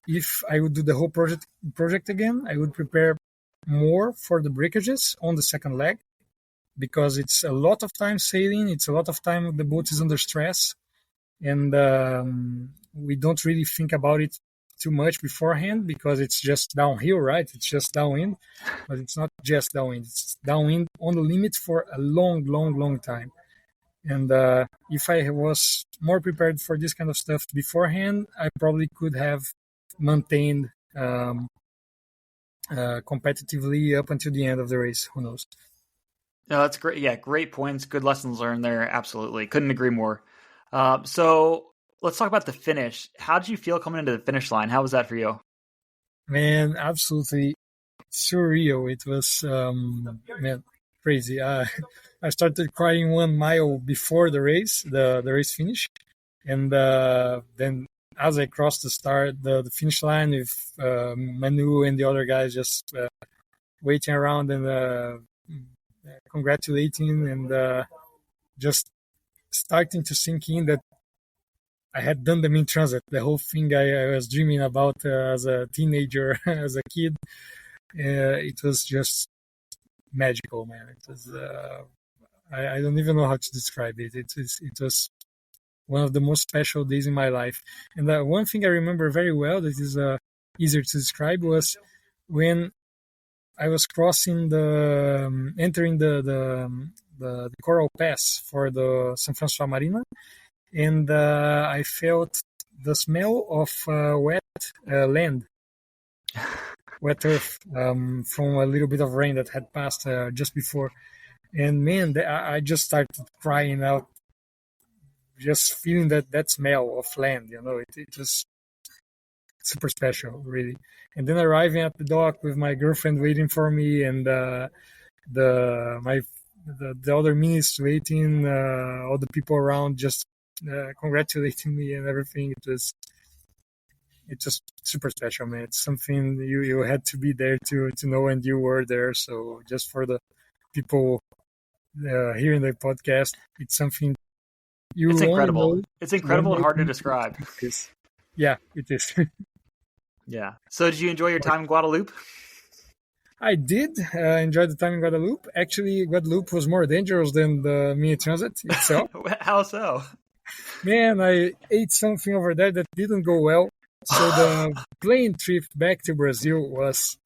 [SPEAKER 2] if I would do the whole project again, I would prepare more for the breakages on the second leg, because it's a lot of time sailing. It's a lot of time the boat is under stress, and we don't really think about it too much beforehand because it's just downhill, right? It's just downwind, but it's not just downwind. It's downwind on the limit for a long time. And if I was more prepared for this kind of stuff beforehand, I probably could have maintained competitively up until the end of the race. Who knows?
[SPEAKER 3] No, that's great. Yeah, great points. Good lessons learned there. Absolutely. Couldn't agree more. So let's talk about the finish. How did you feel coming into the finish line? How was that for you?
[SPEAKER 2] Man, absolutely surreal. It was, crazy. I started crying 1 mile before the race, the race finish. And then as I crossed the finish line with Manu and the other guys just waiting around and congratulating and just starting to sink in that I had done the Mini Transat, the whole thing I was dreaming about as a teenager, as a kid. It was just magical, man. It was I don't even know how to describe it. It was one of the most special days in my life. And one thing I remember very well that is easier to describe was when I was crossing entering the Coral Pass for the San Francisco Marina, and I felt the smell of wet land, wet earth from a little bit of rain that had passed just before. And man, I just started crying out, just feeling that smell of land. It was super special, really. And then arriving at the dock with my girlfriend waiting for me, and the other minis waiting, all the people around just congratulating me and everything. It's just super special, man. It's something you had to be there to know, and you were there. So just for the people hearing the podcast, it's something
[SPEAKER 3] it's incredible. It's incredible and hard to describe.
[SPEAKER 2] Yeah, it is.
[SPEAKER 3] Yeah. So did you enjoy your time in Guadeloupe?
[SPEAKER 2] I did enjoy the time in Guadeloupe. Actually, Guadeloupe was more dangerous than the Mini Transat itself.
[SPEAKER 3] How so?
[SPEAKER 2] Man, I ate something over there that didn't go well. So the plane trip back to Brazil was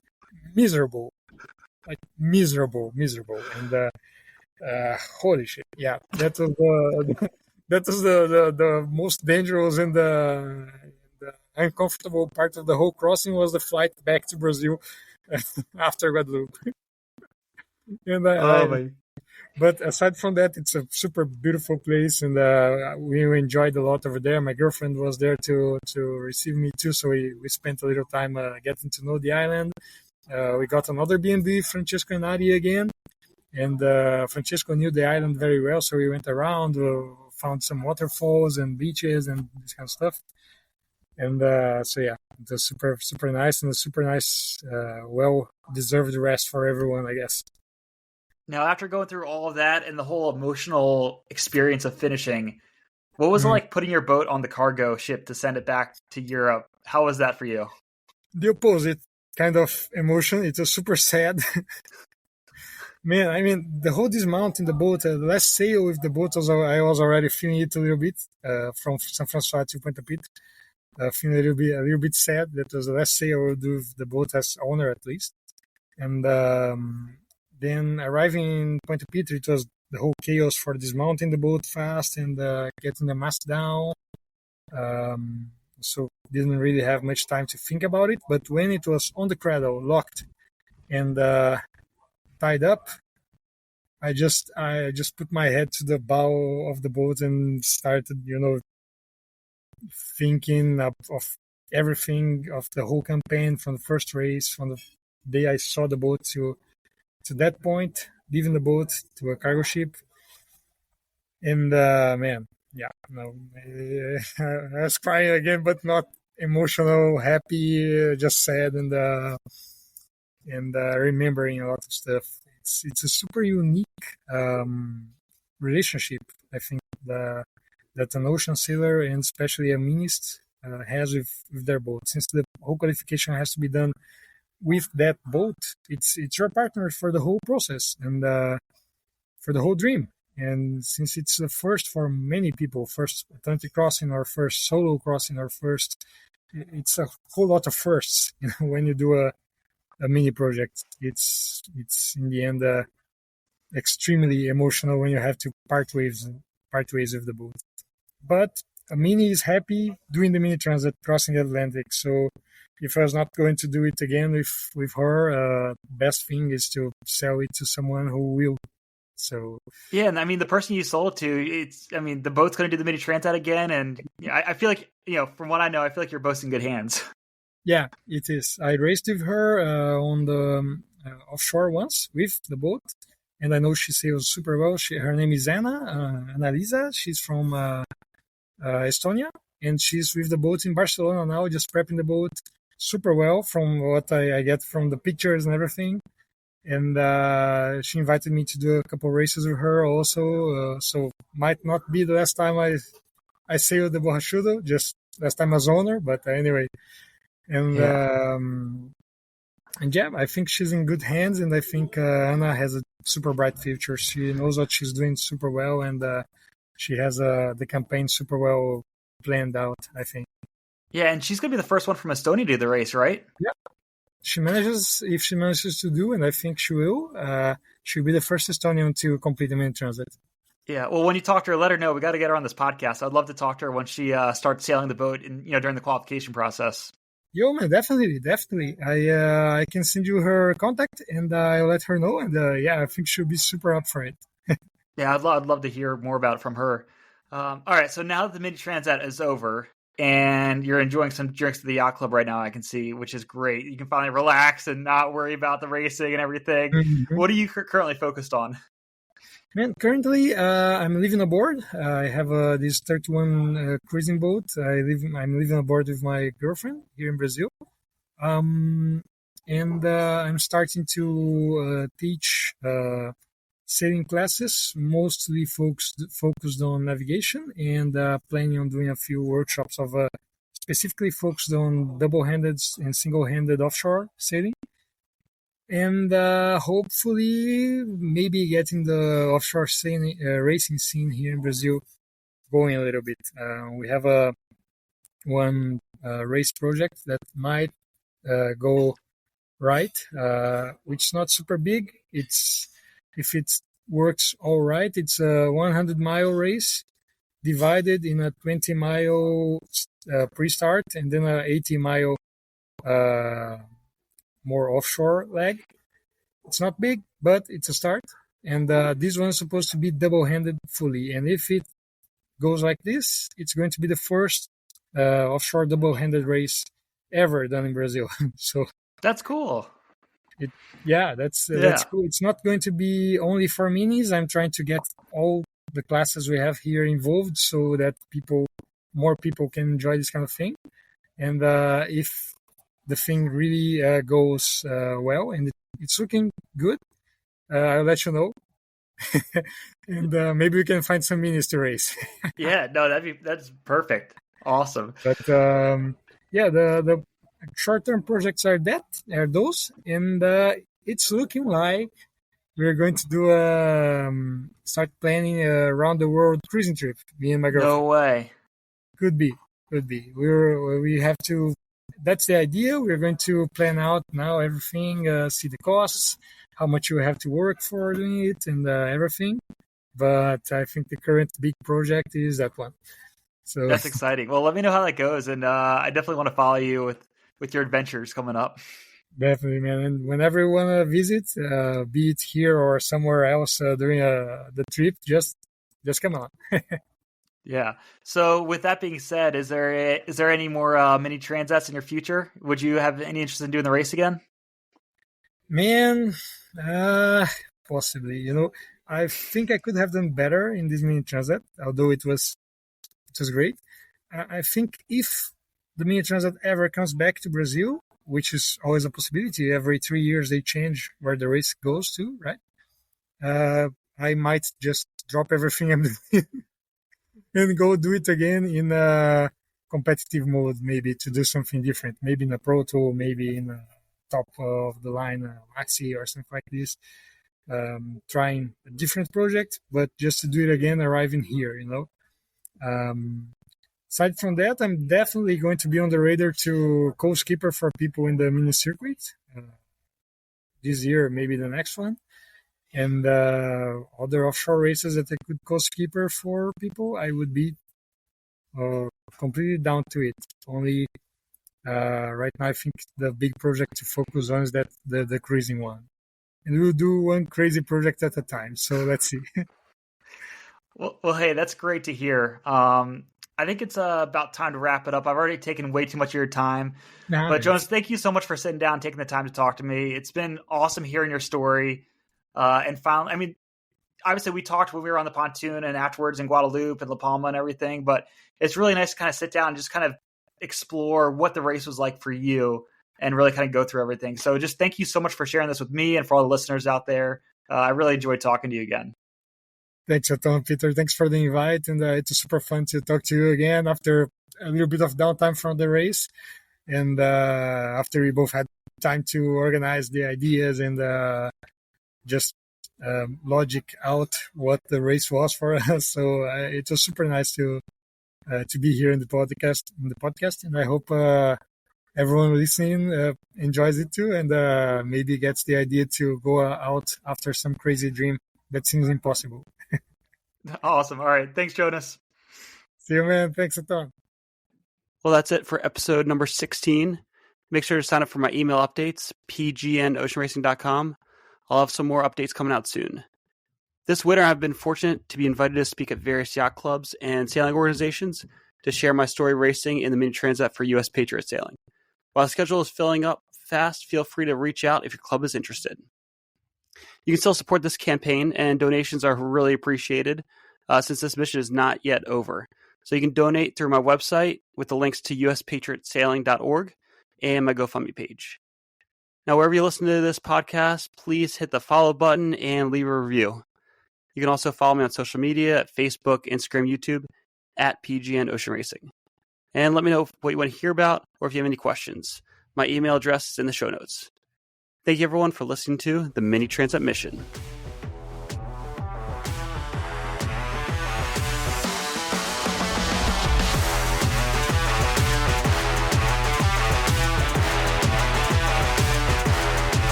[SPEAKER 2] miserable. Like miserable. And holy shit. Yeah, that was that was the most dangerous and the uncomfortable part of the whole crossing was the flight back to Brazil after Guadeloupe. And
[SPEAKER 3] Oh my.
[SPEAKER 2] but aside from that, it's a super beautiful place, and we enjoyed a lot over there. My girlfriend was there to receive me too, so we spent a little time getting to know the island. We got another B&B, Francesco and Ari again, and Francesco knew the island very well, so we went around, found some waterfalls and beaches and this kind of stuff. And so yeah, it was super nice, and a super nice, well deserved rest for everyone, I guess.
[SPEAKER 3] Now, after going through all of that and the whole emotional experience of finishing, what was it like putting your boat on the cargo ship to send it back to Europe? How was that for you?
[SPEAKER 2] The opposite kind of emotion. It was super sad. Man, I mean, the whole dismount in the boat, the last sail with the boat, I was already feeling it a little bit from San Francisco to Puente Pitre. Feeling a little bit sad. That was the last sail I would do with the boat as owner, at least. And then arriving in Puente Pitre, it was the whole chaos for dismounting the boat fast and getting the mast down. So didn't really have much time to think about it. But when it was on the cradle, locked and tied up, I just put my head to the bow of the boat and started, thinking of everything, of the whole campaign, from the first race, from the day I saw the boat to that point, leaving the boat to a cargo ship. And man, yeah, no, I was crying again, but not emotional, happy, just sad, and remembering a lot of stuff. It's a super unique relationship, I think, that an ocean sailor and especially a minist has with their boat. Since the whole qualification has to be done with that boat, it's your partner for the whole process and for the whole dream. And since it's the first for many people, first Atlantic crossing or first solo crossing or first, it's a whole lot of firsts. When you do a mini project, it's in the end extremely emotional when you have to part ways with the boat. But a mini is happy doing the Mini Transat crossing the Atlantic. So if I was not going to do it again with her, best thing is to sell it to someone who will. So
[SPEAKER 3] yeah, and I mean the person you sold to, the boat's going to do the Mini Transat again, and I feel like from what I know, I feel like you're both in good hands.
[SPEAKER 2] Yeah, it is. I raced with her on the offshore once with the boat, and I know she sails super well. Her name is Annalisa. She's from Estonia, and she's with the boat in Barcelona now, just prepping the boat super well from what I get from the pictures and everything. And she invited me to do a couple races with her also. So might not be the last time I sailed the Borrachudo, just last time as owner, but anyway. And yeah, I think she's in good hands, and I think Anna has a super bright future. She knows what she's doing super well, and she has the campaign super well planned out, I think.
[SPEAKER 3] Yeah, and she's going to be the first one from Estonia to do the race, right?
[SPEAKER 2] Yeah. If she manages to do, and I think she will, she'll be the first Estonian to complete the Mini Transat.
[SPEAKER 3] Yeah, well, when you talk to her, let her know. We got to get her on this podcast. I'd love to talk to her when she starts sailing the boat, and during the qualification process.
[SPEAKER 2] Yo, man, definitely. I can send you her contact, and I'll let her know. And I think she'll be super up for it.
[SPEAKER 3] Yeah, I'd love to hear more about it from her. All right, so now that the Mini Transat is over, and you're enjoying some drinks at the yacht club right now, I can see, which is great. You can finally relax and not worry about the racing and everything. Mm-hmm. What are you currently focused on?
[SPEAKER 2] Man, currently I'm living aboard. I have this 31 cruising boat. I'm living aboard with my girlfriend here in Brazil. And I'm starting to teach sailing classes, mostly focused on navigation, and planning on doing a few workshops of specifically focused on double-handed and single-handed offshore sailing. And hopefully maybe getting the offshore racing scene here in Brazil going a little bit. We have one race project that might go right, which is not super big. If it works all right, it's a 100-mile race divided in a 20-mile pre-start and then a 80-mile more offshore leg. It's not big, but it's a start. And this one is supposed to be double-handed fully. And if it goes like this, it's going to be the first offshore double-handed race ever done in Brazil. So
[SPEAKER 3] that's cool.
[SPEAKER 2] That's cool. It's not going to be only for minis. I'm trying to get all the classes we have here involved so that more people can enjoy this kind of thing. And if the thing really goes well and it's looking good, I'll let you know. And maybe we can find some minis to race.
[SPEAKER 3] Yeah, no, that's perfect. Awesome.
[SPEAKER 2] But the short-term projects are those, and it's looking like we're going to do start planning a round-the-world cruising trip. Me and my girlfriend.
[SPEAKER 3] No way.
[SPEAKER 2] Could be. We have to. That's the idea. We're going to plan out now everything, see the costs, how much you have to work for doing it, and everything. But I think the current big project is that one. So
[SPEAKER 3] that's exciting. Well, let me know how that goes, and I definitely want to follow you with your adventures coming up.
[SPEAKER 2] Definitely, man. And whenever you want to visit, be it here or somewhere else during the trip, just come on.
[SPEAKER 3] Yeah. So with that being said, is there any more mini transats in your future? Would you have any interest in doing the race again?
[SPEAKER 2] Man, possibly. I think I could have done better in this mini transat, although it was great. I think if the mini transat ever comes back to Brazil, which is always a possibility, every 3 years they change where the race goes to, right? I might just drop everything I'm doing and go do it again in a competitive mode, maybe to do something different, maybe in a Pro Tour, maybe in a top of the line Maxi or something like this. Trying a different project, but just to do it again, arriving here, Aside from that, I'm definitely going to be on the radar to co-skipper for people in the mini circuit this year, maybe the next one, and other offshore races that I could co-skipper for people. I would be completely down to it. Only right now, I think the big project to focus on is that the cruising one, and we'll do one crazy project at a time. So let's see.
[SPEAKER 3] Well, hey, that's great to hear. I think it's about time to wrap it up. I've already taken way too much of your time. But Jonas, thank you so much for sitting down, taking the time to talk to me. It's been awesome hearing your story. And finally, obviously we talked when we were on the pontoon and afterwards in Guadalupe and La Palma and everything, but it's really nice to kind of sit down and just kind of explore what the race was like for you and really kind of go through everything. So just thank you so much for sharing this with me and for all the listeners out there. I really enjoyed talking to you again.
[SPEAKER 2] Thanks a ton, Peter. Thanks for the invite. And it's super fun to talk to you again after a little bit of downtime from the race. And after we both had time to organize the ideas and just logic out what the race was for us. So it was super nice to be here in the podcast. And I hope everyone listening enjoys it too and maybe gets the idea to go out after some crazy dream that seems impossible.
[SPEAKER 3] Awesome. All right. Thanks, Jonas.
[SPEAKER 2] See you, man. Thanks a ton.
[SPEAKER 1] Well, that's it for episode number 16. Make sure to sign up for my email updates, pgnoceanracing.com. I'll have some more updates coming out soon. This winter, I've been fortunate to be invited to speak at various yacht clubs and sailing organizations to share my story racing in the Mini Transat for U.S. Patriot Sailing. While the schedule is filling up fast, feel free to reach out if your club is interested. You can still support this campaign, and donations are really appreciated since this mission is not yet over. So you can donate through my website with the links to uspatriotsailing.org and my GoFundMe page. Now, wherever you listen to this podcast, please hit the follow button and leave a review. You can also follow me on social media at Facebook, Instagram, YouTube at PGN Ocean Racing. And let me know what you want to hear about or if you have any questions. My email address is in the show notes. Thank you, everyone, for listening to the Mini Transat Mission.